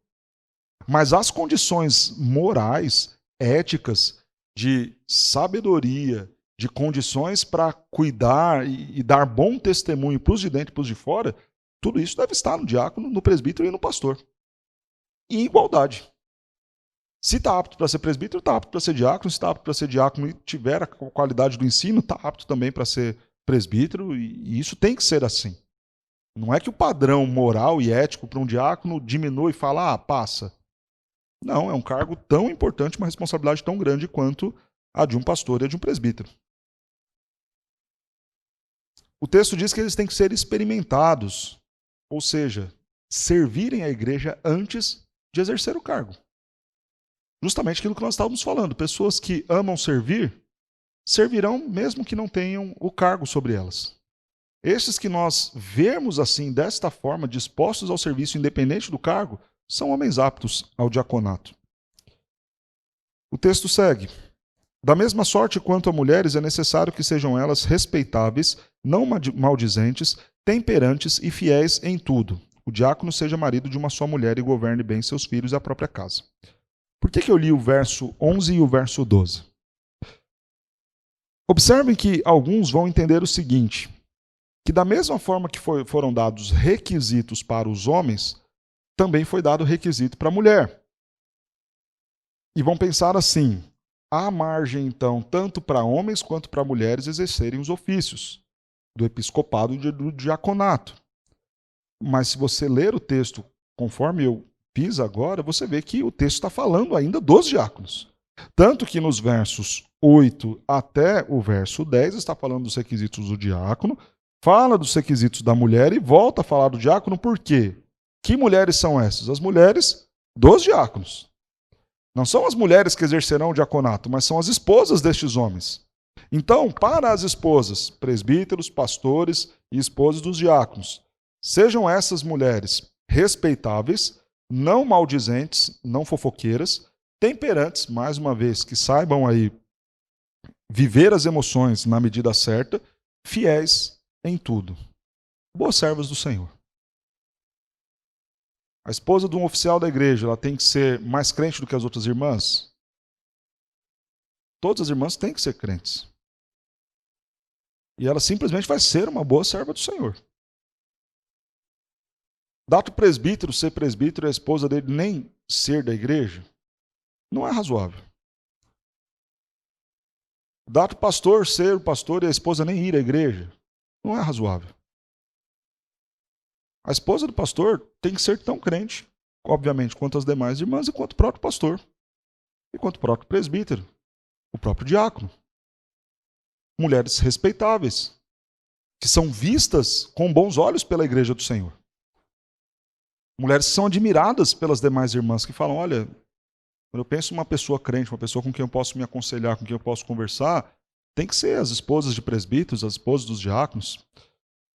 Mas as condições morais, éticas, de sabedoria, de condições para cuidar e dar bom testemunho para os de dentro e para os de fora, tudo isso deve estar no diácono, no presbítero e no pastor. Em igualdade. Se está apto para ser presbítero, está apto para ser diácono. Se está apto para ser diácono e tiver a qualidade do ensino, está apto também para ser presbítero. E isso tem que ser assim. Não é que o padrão moral e ético para um diácono diminui e fala, passa. Não, é um cargo tão importante, uma responsabilidade tão grande quanto a de um pastor e a de um presbítero. O texto diz que eles têm que ser experimentados, ou seja, servirem a igreja antes de exercer o cargo. Justamente aquilo que nós estávamos falando. Pessoas que amam servir, servirão mesmo que não tenham o cargo sobre elas. Estes que nós vemos assim, desta forma, dispostos ao serviço independente do cargo, são homens aptos ao diaconato. O texto segue. Da mesma sorte quanto a mulheres, é necessário que sejam elas respeitáveis, não maldizentes, temperantes e fiéis em tudo. O diácono seja marido de uma só mulher e governe bem seus filhos e a própria casa. Por que eu li o verso 11 e o verso 12? Observem que alguns vão entender o seguinte, que da mesma forma que foram dados requisitos para os homens, também foi dado requisito para a mulher. E vão pensar assim, há margem então tanto para homens quanto para mulheres exercerem os ofícios do episcopado e do diaconato. Mas se você ler o texto conforme eu fiz agora, você vê que o texto está falando ainda dos diáconos. Tanto que nos versos 8 até o verso 10 está falando dos requisitos do diácono, fala dos requisitos da mulher e volta a falar do diácono, por quê? Que mulheres são essas? As mulheres dos diáconos. Não são as mulheres que exercerão o diaconato, mas são as esposas destes homens. Então, para as esposas, presbíteros, pastores e esposas dos diáconos, sejam essas mulheres respeitáveis, não maldizentes, não fofoqueiras, temperantes, mais uma vez, que saibam aí viver as emoções na medida certa, fiéis em tudo. Boas servas do Senhor. A esposa de um oficial da igreja, ela tem que ser mais crente do que as outras irmãs? Todas as irmãs têm que ser crentes. E ela simplesmente vai ser uma boa serva do Senhor. Dá para o presbítero ser presbítero e a esposa dele nem ser da igreja? Não é razoável. Dá para o pastor ser o pastor e a esposa nem ir à igreja? Não é razoável. A esposa do pastor tem que ser tão crente, obviamente, quanto as demais irmãs e quanto o próprio pastor. E quanto o próprio presbítero, o próprio diácono. Mulheres respeitáveis, que são vistas com bons olhos pela igreja do Senhor. Mulheres que são admiradas pelas demais irmãs, que falam, olha, quando eu penso em uma pessoa crente, uma pessoa com quem eu posso me aconselhar, com quem eu posso conversar, tem que ser as esposas de presbíteros, as esposas dos diáconos.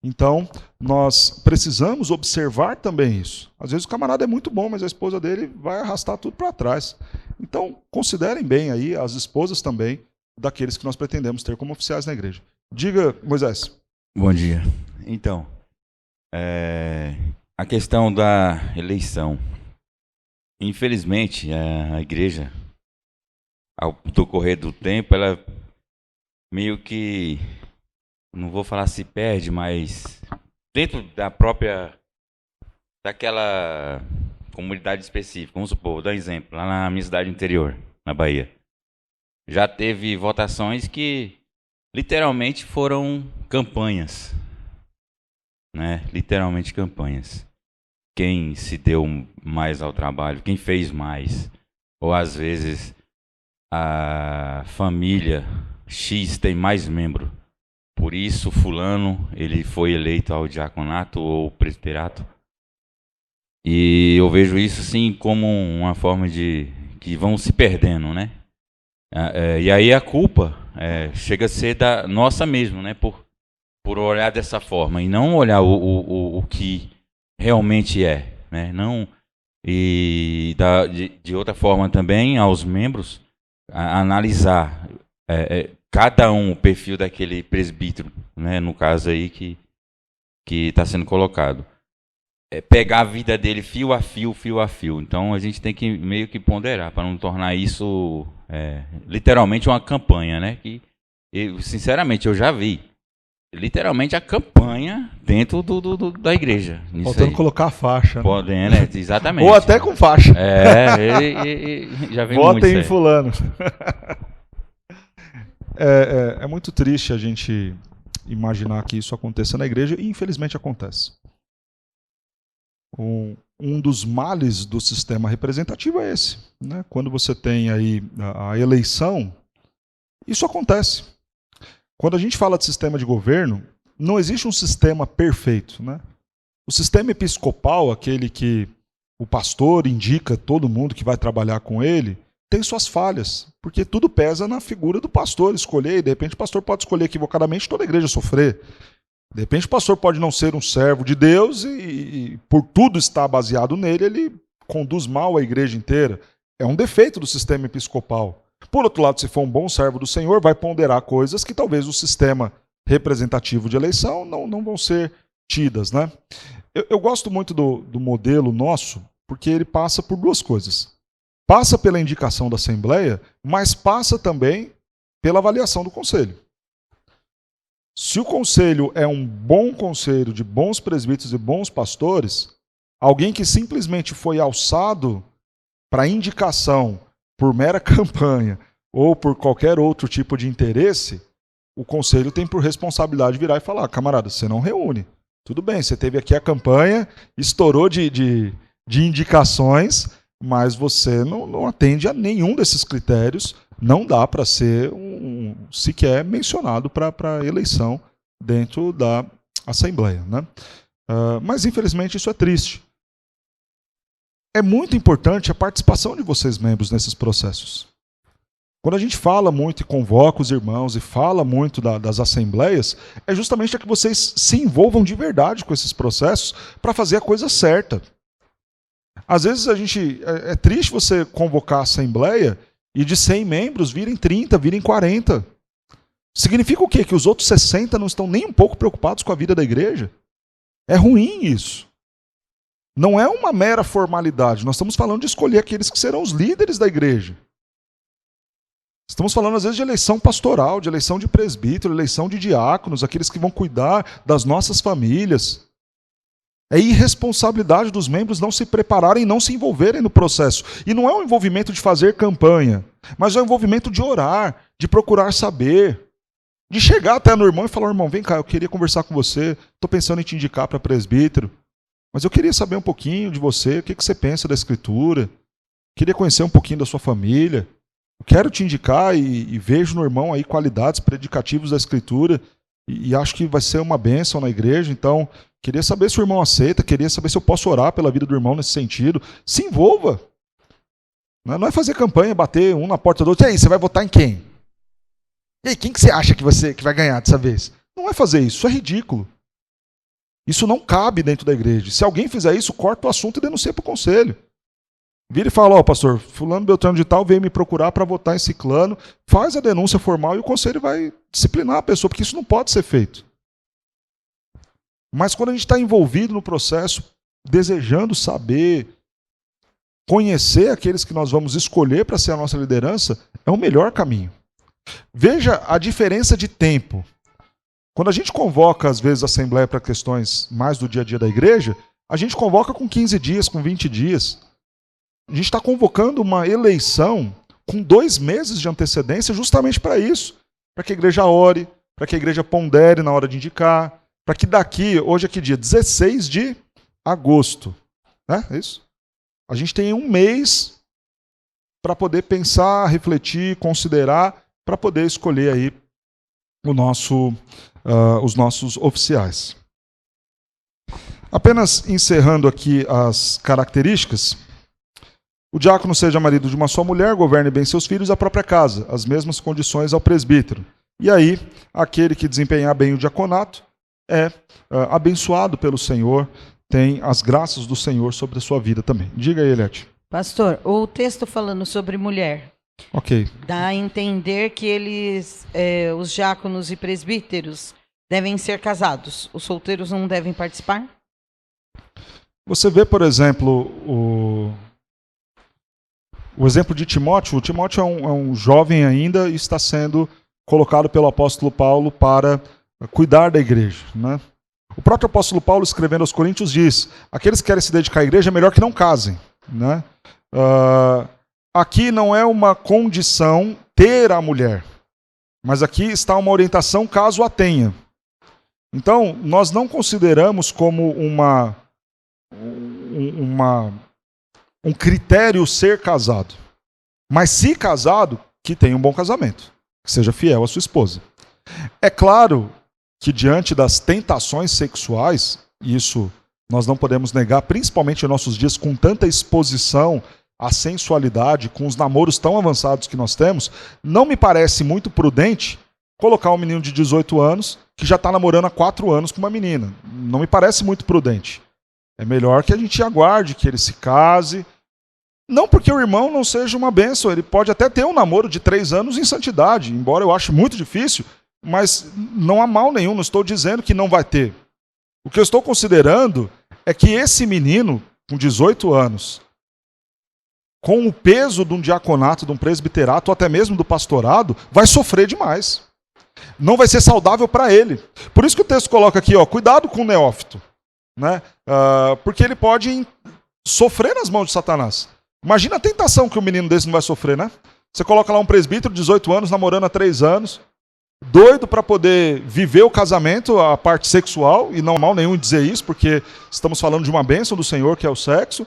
Então, nós precisamos observar também isso. Às vezes o camarada é muito bom, mas a esposa dele vai arrastar tudo para trás. Então, considerem bem aí as esposas também daqueles que nós pretendemos ter como oficiais na igreja. Diga, Moisés. Bom dia. Então, a questão da eleição. Infelizmente, a igreja, ao decorrer do tempo, ela meio que, não vou falar se perde, mas dentro daquela comunidade específica, vamos supor, vou dar um exemplo, lá na minha cidade interior, na Bahia, já teve votações que literalmente foram campanhas, né? Literalmente campanhas. Quem se deu mais ao trabalho, quem fez mais, ou às vezes a família X tem mais membro, por isso fulano ele foi eleito ao diaconato ou presbiterato. E eu vejo isso sim como uma forma de que vão se perdendo, né? E aí a culpa chega a ser da nossa mesmo, né? Por olhar dessa forma e não olhar o que realmente né? Não, e de outra forma também aos membros analisar cada o perfil daquele presbítero, né? No caso aí que está sendo colocado. Pegar a vida dele fio a fio. Então a gente tem que meio que ponderar para não tornar isso literalmente uma campanha, né? Que sinceramente eu já vi literalmente a campanha dentro da igreja. Faltando colocar a faixa. Né? Podendo, exatamente. Ou até com faixa. Já vem muito. Votem em fulano. É muito triste a gente imaginar que isso aconteça na igreja e infelizmente acontece. Um dos males do sistema representativo é esse, né? Quando você tem aí a eleição, isso acontece. Quando a gente fala de sistema de governo, não existe um sistema perfeito, né? O sistema episcopal, aquele que o pastor indica todo mundo que vai trabalhar com ele, tem suas falhas, porque tudo pesa na figura do pastor escolher, e de repente o pastor pode escolher equivocadamente, toda a igreja sofrer. De repente o pastor pode não ser um servo de Deus e por tudo estar baseado nele, ele conduz mal a igreja inteira. É um defeito do sistema episcopal. Por outro lado, se for um bom servo do Senhor, vai ponderar coisas que talvez o sistema representativo de eleição não vão ser tidas, né? Eu gosto muito do modelo nosso, porque ele passa por duas coisas. Passa pela indicação da Assembleia, mas passa também pela avaliação do Conselho. Se o Conselho é um bom conselho de bons presbíteros e bons pastores, alguém que simplesmente foi alçado para indicação por mera campanha ou por qualquer outro tipo de interesse, o Conselho tem por responsabilidade virar e falar: camarada, você não reúne. Tudo bem, você teve aqui a campanha, estourou de indicações, mas você não atende a nenhum desses critérios, não dá para ser sequer mencionado para eleição dentro da Assembleia, né? Mas infelizmente isso é triste. É muito importante a participação de vocês, membros, nesses processos. Quando a gente fala muito e convoca os irmãos e fala muito das assembleias, é justamente para que vocês se envolvam de verdade com esses processos para fazer a coisa certa. Às vezes é triste você convocar a assembleia e de 100 membros virem 30, virem 40. Significa o quê? Que os outros 60 não estão nem um pouco preocupados com a vida da igreja? É ruim isso. Não é uma mera formalidade. Nós estamos falando de escolher aqueles que serão os líderes da igreja. Estamos falando, às vezes, de eleição pastoral, de eleição de presbítero, eleição de diáconos, aqueles que vão cuidar das nossas famílias. É irresponsabilidade dos membros não se prepararem, não se envolverem no processo. E não é um envolvimento de fazer campanha, mas é um envolvimento de orar, de procurar saber, de chegar até no irmão e falar: irmão, vem cá, eu queria conversar com você, estou pensando em te indicar para presbítero, mas eu queria saber um pouquinho de você, o que você pensa da Escritura, queria conhecer um pouquinho da sua família. Eu quero te indicar e vejo no irmão aí qualidades predicativas da Escritura e acho que vai ser uma bênção na igreja, então queria saber se o irmão aceita, queria saber se eu posso orar pela vida do irmão nesse sentido. Se envolva. Não é fazer campanha, bater um na porta do outro. E aí, você vai votar em quem? E aí, quem que você acha que vai ganhar dessa vez? Não é fazer isso, isso é ridículo. Isso não cabe dentro da igreja. Se alguém fizer isso, corta o assunto e denuncia para o conselho. Vira e fala: ó, pastor, fulano Beltrano de tal veio me procurar para votar em ciclano, faz a denúncia formal e o conselho vai disciplinar a pessoa, porque isso não pode ser feito. Mas quando a gente está envolvido no processo, desejando saber, conhecer aqueles que nós vamos escolher para ser a nossa liderança, é o melhor caminho. Veja a diferença de tempo. Quando a gente convoca, às vezes, a assembleia para questões mais do dia a dia da igreja, a gente convoca com 15 dias, com 20 dias. A gente está convocando uma eleição com 2 meses de antecedência justamente para isso. Para que a igreja ore, para que a igreja pondere na hora de indicar, para que daqui, hoje é que dia? 16 de agosto. Né? É isso? A gente tem 1 mês para poder pensar, refletir, considerar, para poder escolher aí os nossos oficiais. Apenas encerrando aqui as características. O diácono seja marido de uma só mulher, governe bem seus filhos e a própria casa, as mesmas condições ao presbítero. E aí, aquele que desempenhar bem o diaconato é abençoado pelo Senhor, tem as graças do Senhor sobre a sua vida também. Diga aí, Eliette. Pastor, o texto falando sobre mulher, ok, dá a entender que eles, os diáconos e presbíteros, devem ser casados. Os solteiros não devem participar? Você vê, por exemplo, o exemplo de Timóteo. O Timóteo é um jovem ainda e está sendo colocado pelo apóstolo Paulo para cuidar da igreja, né? O próprio apóstolo Paulo, escrevendo aos Coríntios, diz: aqueles que querem se dedicar à igreja é melhor que não casem, né? Aqui não é uma condição ter a mulher, mas aqui está uma orientação caso a tenha. Então, nós não consideramos como um critério ser casado. Mas se casado, que tenha um bom casamento, que seja fiel à sua esposa. É claro que diante das tentações sexuais, isso nós não podemos negar, principalmente em nossos dias, com tanta exposição à sensualidade, com os namoros tão avançados que nós temos, não me parece muito prudente colocar um menino de 18 anos que já está namorando há 4 anos com uma menina. Não me parece muito prudente. É melhor que a gente aguarde, que ele se case. Não porque o irmão não seja uma bênção, ele pode até ter um namoro de 3 anos em santidade, embora eu ache muito difícil, mas não há mal nenhum, não estou dizendo que não vai ter. O que eu estou considerando é que esse menino, com 18 anos, com o peso de um diaconato, de um presbiterato, ou até mesmo do pastorado, vai sofrer demais. Não vai ser saudável para ele. Por isso que o texto coloca aqui, ó, cuidado com o neófito, né? Porque ele pode sofrer nas mãos de Satanás. Imagina a tentação que um menino desse não vai sofrer, né? Você coloca lá um presbítero de 18 anos, namorando há 3 anos, doido para poder viver o casamento, a parte sexual, e não há mal nenhum em dizer isso, porque estamos falando de uma bênção do Senhor, que é o sexo.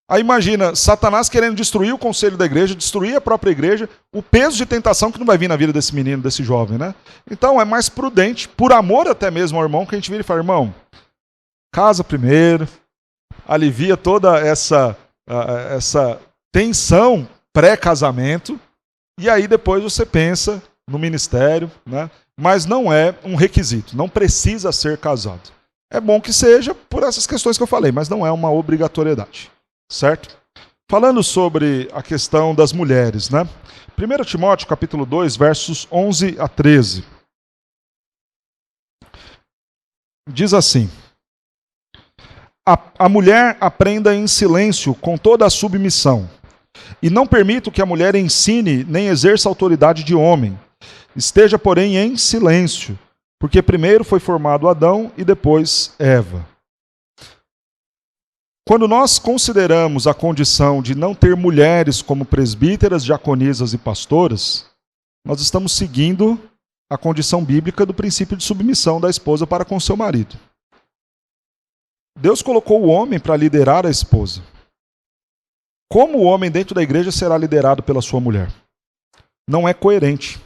Aí imagina, Satanás querendo destruir o conselho da igreja, destruir a própria igreja, o peso de tentação que não vai vir na vida desse menino, desse jovem, né? Então é mais prudente, por amor até mesmo ao irmão, que a gente vira e fala, irmão, casa primeiro, alivia toda essa tensão pré-casamento, e aí depois você pensa no ministério, né? Mas não é um requisito, não precisa ser casado. É bom que seja por essas questões que eu falei, mas não é uma obrigatoriedade. Certo? Falando sobre a questão das mulheres, né? 1 Timóteo, capítulo 2, versos 11 a 13. Diz assim: a mulher aprenda em silêncio, com toda a submissão, e não permito que a mulher ensine nem exerça autoridade de homem. Esteja, porém, em silêncio, porque primeiro foi formado Adão e depois Eva. Quando nós consideramos a condição de não ter mulheres como presbíteras, diaconisas e pastoras, nós estamos seguindo a condição bíblica do princípio de submissão da esposa para com seu marido. Deus colocou o homem para liderar a esposa. Como o homem dentro da igreja será liderado pela sua mulher? Não é coerente.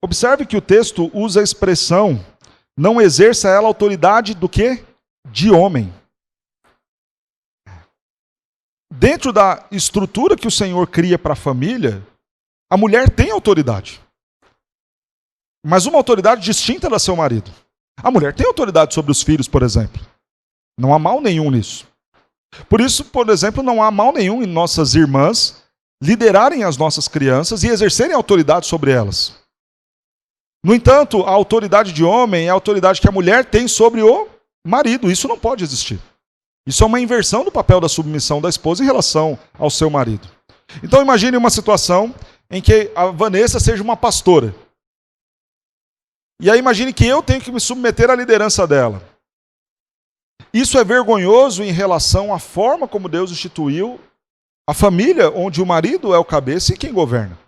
Observe que o texto usa a expressão não exerça ela autoridade do quê? De homem. Dentro da estrutura que o Senhor cria para a família, a mulher tem autoridade. Mas uma autoridade distinta da seu marido. A mulher tem autoridade sobre os filhos, por exemplo. Não há mal nenhum nisso. Por isso, por exemplo, não há mal nenhum em nossas irmãs liderarem as nossas crianças e exercerem autoridade sobre elas. No entanto, a autoridade de homem é a autoridade que a mulher tem sobre o marido. Isso não pode existir. Isso é uma inversão do papel da submissão da esposa em relação ao seu marido. Então imagine uma situação em que a Vanessa seja uma pastora. E aí imagine que eu tenho que me submeter à liderança dela. Isso é vergonhoso em relação à forma como Deus instituiu a família, onde o marido é o cabeça e quem governa.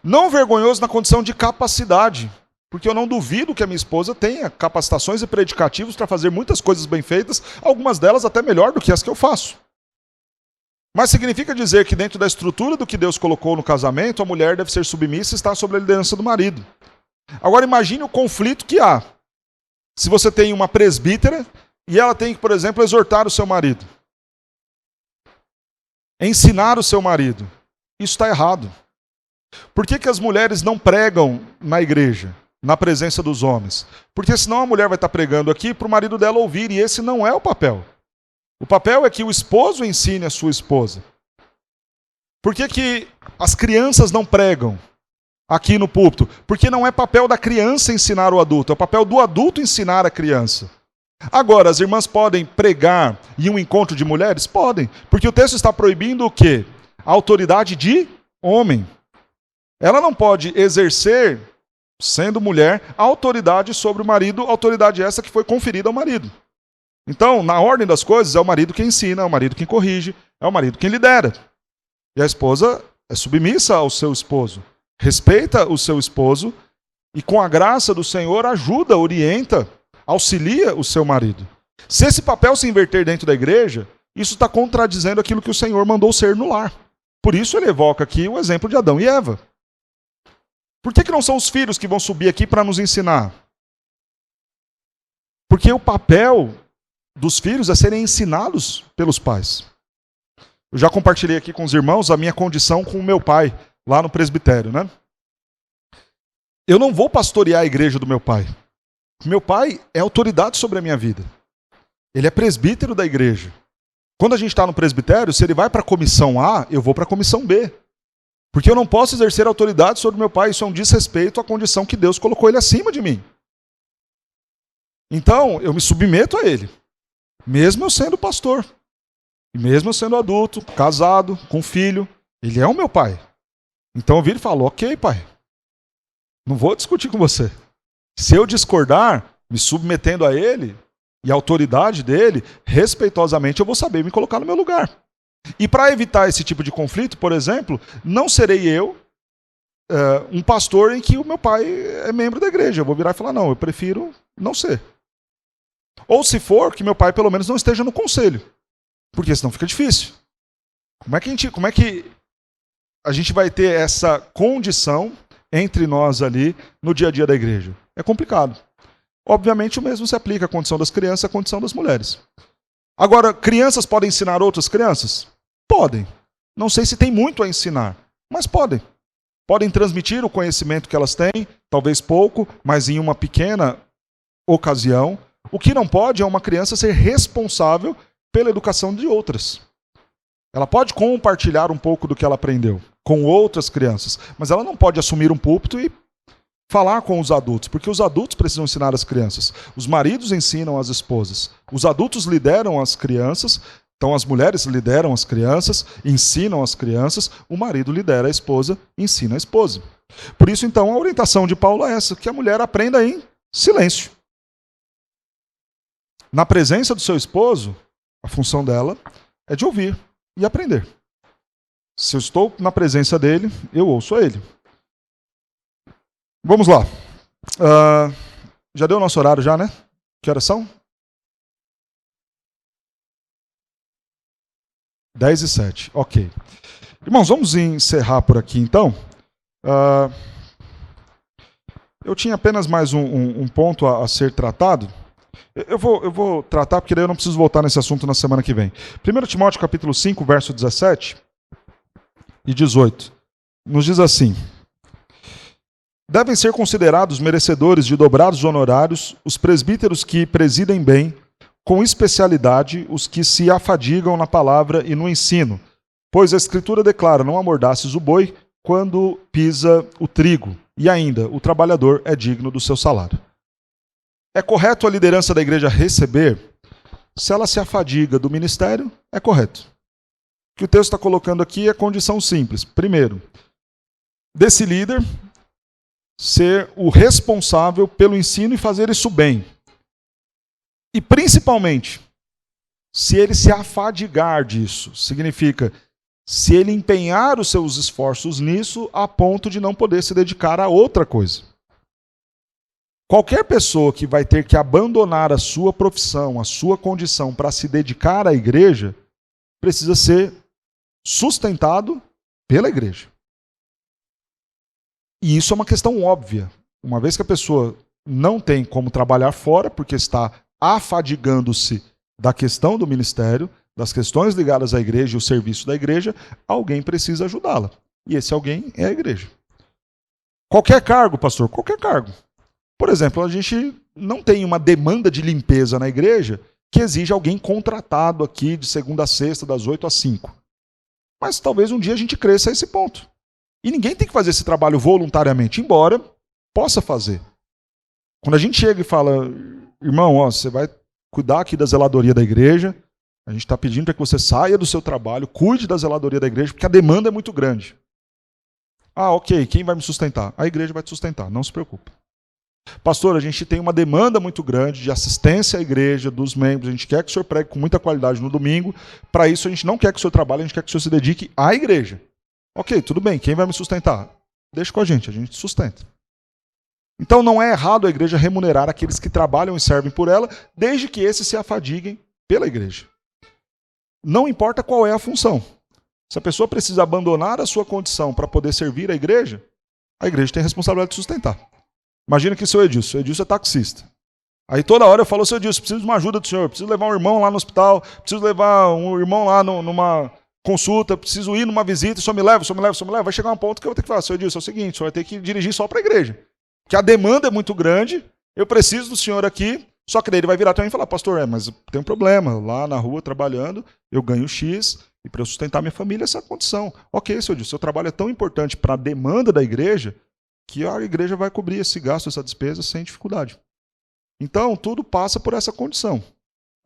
Não vergonhoso na condição de capacidade. Porque eu não duvido que a minha esposa tenha capacitações e predicativos para fazer muitas coisas bem feitas, algumas delas até melhor do que as que eu faço. Mas significa dizer que dentro da estrutura do que Deus colocou no casamento, a mulher deve ser submissa e estar sob a liderança do marido. Agora imagine o conflito que há. Se você tem uma presbítera e ela tem que, por exemplo, exortar o seu marido. Ensinar o seu marido. Isso está errado. Por que as mulheres não pregam na igreja? Na presença dos homens. Porque senão a mulher vai estar pregando aqui para o marido dela ouvir, e esse não é o papel. O papel é que o esposo ensine a sua esposa. Por que as crianças não pregam aqui no púlpito? Porque não é papel da criança ensinar o adulto, é o papel do adulto ensinar a criança. Agora, as irmãs podem pregar em um encontro de mulheres? Podem, porque o texto está proibindo o quê? A autoridade de homem. Ela não pode exercer, sendo mulher, a autoridade sobre o marido, autoridade essa que foi conferida ao marido. Então, na ordem das coisas, é o marido quem ensina, é o marido quem corrige, é o marido quem lidera. E a esposa é submissa ao seu esposo, respeita o seu esposo e, com a graça do Senhor, ajuda, orienta, auxilia o seu marido. Se esse papel se inverter dentro da igreja, isso está contradizendo aquilo que o Senhor mandou ser no lar. Por isso ele evoca aqui o exemplo de Adão e Eva. Por que não são os filhos que vão subir aqui para nos ensinar? Porque o papel dos filhos é serem ensinados pelos pais. Eu já compartilhei aqui com os irmãos a minha condição com o meu pai, lá no presbitério, né? Eu não vou pastorear a igreja do meu pai. Meu pai é autoridade sobre a minha vida. Ele é presbítero da igreja. Quando a gente está no presbitério, se ele vai para a comissão A, eu vou para a comissão B. Porque eu não posso exercer autoridade sobre meu pai. Isso é um desrespeito à condição que Deus colocou ele acima de mim. Então, eu me submeto a ele. Mesmo eu sendo pastor. E mesmo eu sendo adulto, casado, com filho. Ele é o meu pai. Então eu viro e falo, ok, pai. Não vou discutir com você. Se eu discordar, me submetendo a ele e à autoridade dele, respeitosamente eu vou saber me colocar no meu lugar. E para evitar esse tipo de conflito, por exemplo, não serei eu um pastor em que o meu pai é membro da igreja. Eu vou virar e falar, não, eu prefiro não ser. Ou se for, que meu pai pelo menos não esteja no conselho. Porque senão fica difícil. Como é que a gente vai ter essa condição entre nós ali no dia a dia da igreja? É complicado. Obviamente o mesmo se aplica à condição das crianças e à condição das mulheres. Agora, crianças podem ensinar outras crianças? Podem. Não sei se tem muito a ensinar, mas podem. Podem transmitir o conhecimento que elas têm, talvez pouco, mas em uma pequena ocasião. O que não pode é uma criança ser responsável pela educação de outras. Ela pode compartilhar um pouco do que ela aprendeu com outras crianças, mas ela não pode assumir um púlpito e falar com os adultos, porque os adultos precisam ensinar as crianças. Os maridos ensinam as esposas. Os adultos lideram as crianças, então as mulheres lideram as crianças, ensinam as crianças, o marido lidera a esposa, ensina a esposa. Por isso, então, a orientação de Paulo é essa, que a mulher aprenda em silêncio. Na presença do seu esposo, a função dela é de ouvir e aprender. Se eu estou na presença dele, eu ouço a ele. Vamos lá. Já deu o nosso horário já, né? Que horas são? 10h07. Ok. Irmãos, vamos encerrar por aqui então. Eu tinha apenas mais um ponto a ser tratado. Eu vou tratar, porque daí eu não preciso voltar nesse assunto na semana que vem. 1 Timóteo capítulo 5, verso 17 e 18. Nos diz assim: devem ser considerados merecedores de dobrados honorários os presbíteros que presidem bem, com especialidade os que se afadigam na palavra e no ensino, pois a Escritura declara, não amordaces o boi quando pisa o trigo, e ainda, o trabalhador é digno do seu salário. É correto a liderança da igreja receber? Se ela se afadiga do ministério, é correto. O que o texto está colocando aqui é condição simples. Primeiro, desse líder ser o responsável pelo ensino e fazer isso bem. E principalmente, se ele se afadigar disso, significa se ele empenhar os seus esforços nisso a ponto de não poder se dedicar a outra coisa. Qualquer pessoa que vai ter que abandonar a sua profissão, a sua condição para se dedicar à igreja, precisa ser sustentado pela igreja. E isso é uma questão óbvia. Uma vez que a pessoa não tem como trabalhar fora, porque está afadigando-se da questão do ministério, das questões ligadas à igreja e o serviço da igreja, alguém precisa ajudá-la. E esse alguém é a igreja. Qualquer cargo, pastor? Qualquer cargo. Por exemplo, a gente não tem uma demanda de limpeza na igreja que exige alguém contratado aqui de segunda a sexta, das 8 às 5. Mas talvez um dia a gente cresça a esse ponto. E ninguém tem que fazer esse trabalho voluntariamente, embora possa fazer. Quando a gente chega e fala, irmão, você vai cuidar aqui da zeladoria da igreja, a gente está pedindo para que você saia do seu trabalho, cuide da zeladoria da igreja, porque a demanda é muito grande. Ah, ok, quem vai me sustentar? A igreja vai te sustentar, não se preocupe. Pastor, a gente tem uma demanda muito grande de assistência à igreja, dos membros, a gente quer que o senhor pregue com muita qualidade no domingo, para isso a gente não quer que o senhor trabalhe, a gente quer que o senhor se dedique à igreja. Ok, tudo bem, quem vai me sustentar? Deixa com a gente sustenta. Então não é errado a igreja remunerar aqueles que trabalham e servem por ela, desde que esses se afadiguem pela igreja. Não importa qual é a função. Se a pessoa precisa abandonar a sua condição para poder servir a igreja tem a responsabilidade de sustentar. Imagina que seu Edilson é taxista. Aí toda hora eu falo, seu Edilson, preciso de uma ajuda do senhor, preciso levar um irmão lá no hospital, preciso levar um irmão lá numa consulta, preciso ir numa visita, o senhor me leva. Vai chegar um ponto que eu vou ter que falar, seu Edilson, é o seguinte, o senhor vai ter que dirigir só para a igreja. Que a demanda é muito grande, eu preciso do senhor aqui, só que daí ele vai virar para mim e falar, pastor, mas tem um problema, lá na rua trabalhando, eu ganho X, e para eu sustentar minha família essa é a condição. Ok, seu Edilson, seu trabalho é tão importante para a demanda da igreja, que a igreja vai cobrir esse gasto, essa despesa sem dificuldade. Então, tudo passa por essa condição.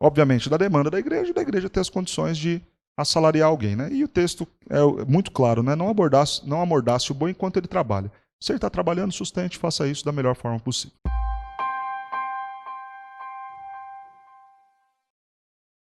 Obviamente, da demanda da igreja ter as condições de assalariar alguém. Né? E o texto é muito claro, né? Não amordace o boi enquanto ele trabalha. Se ele está trabalhando, sustente, faça isso da melhor forma possível.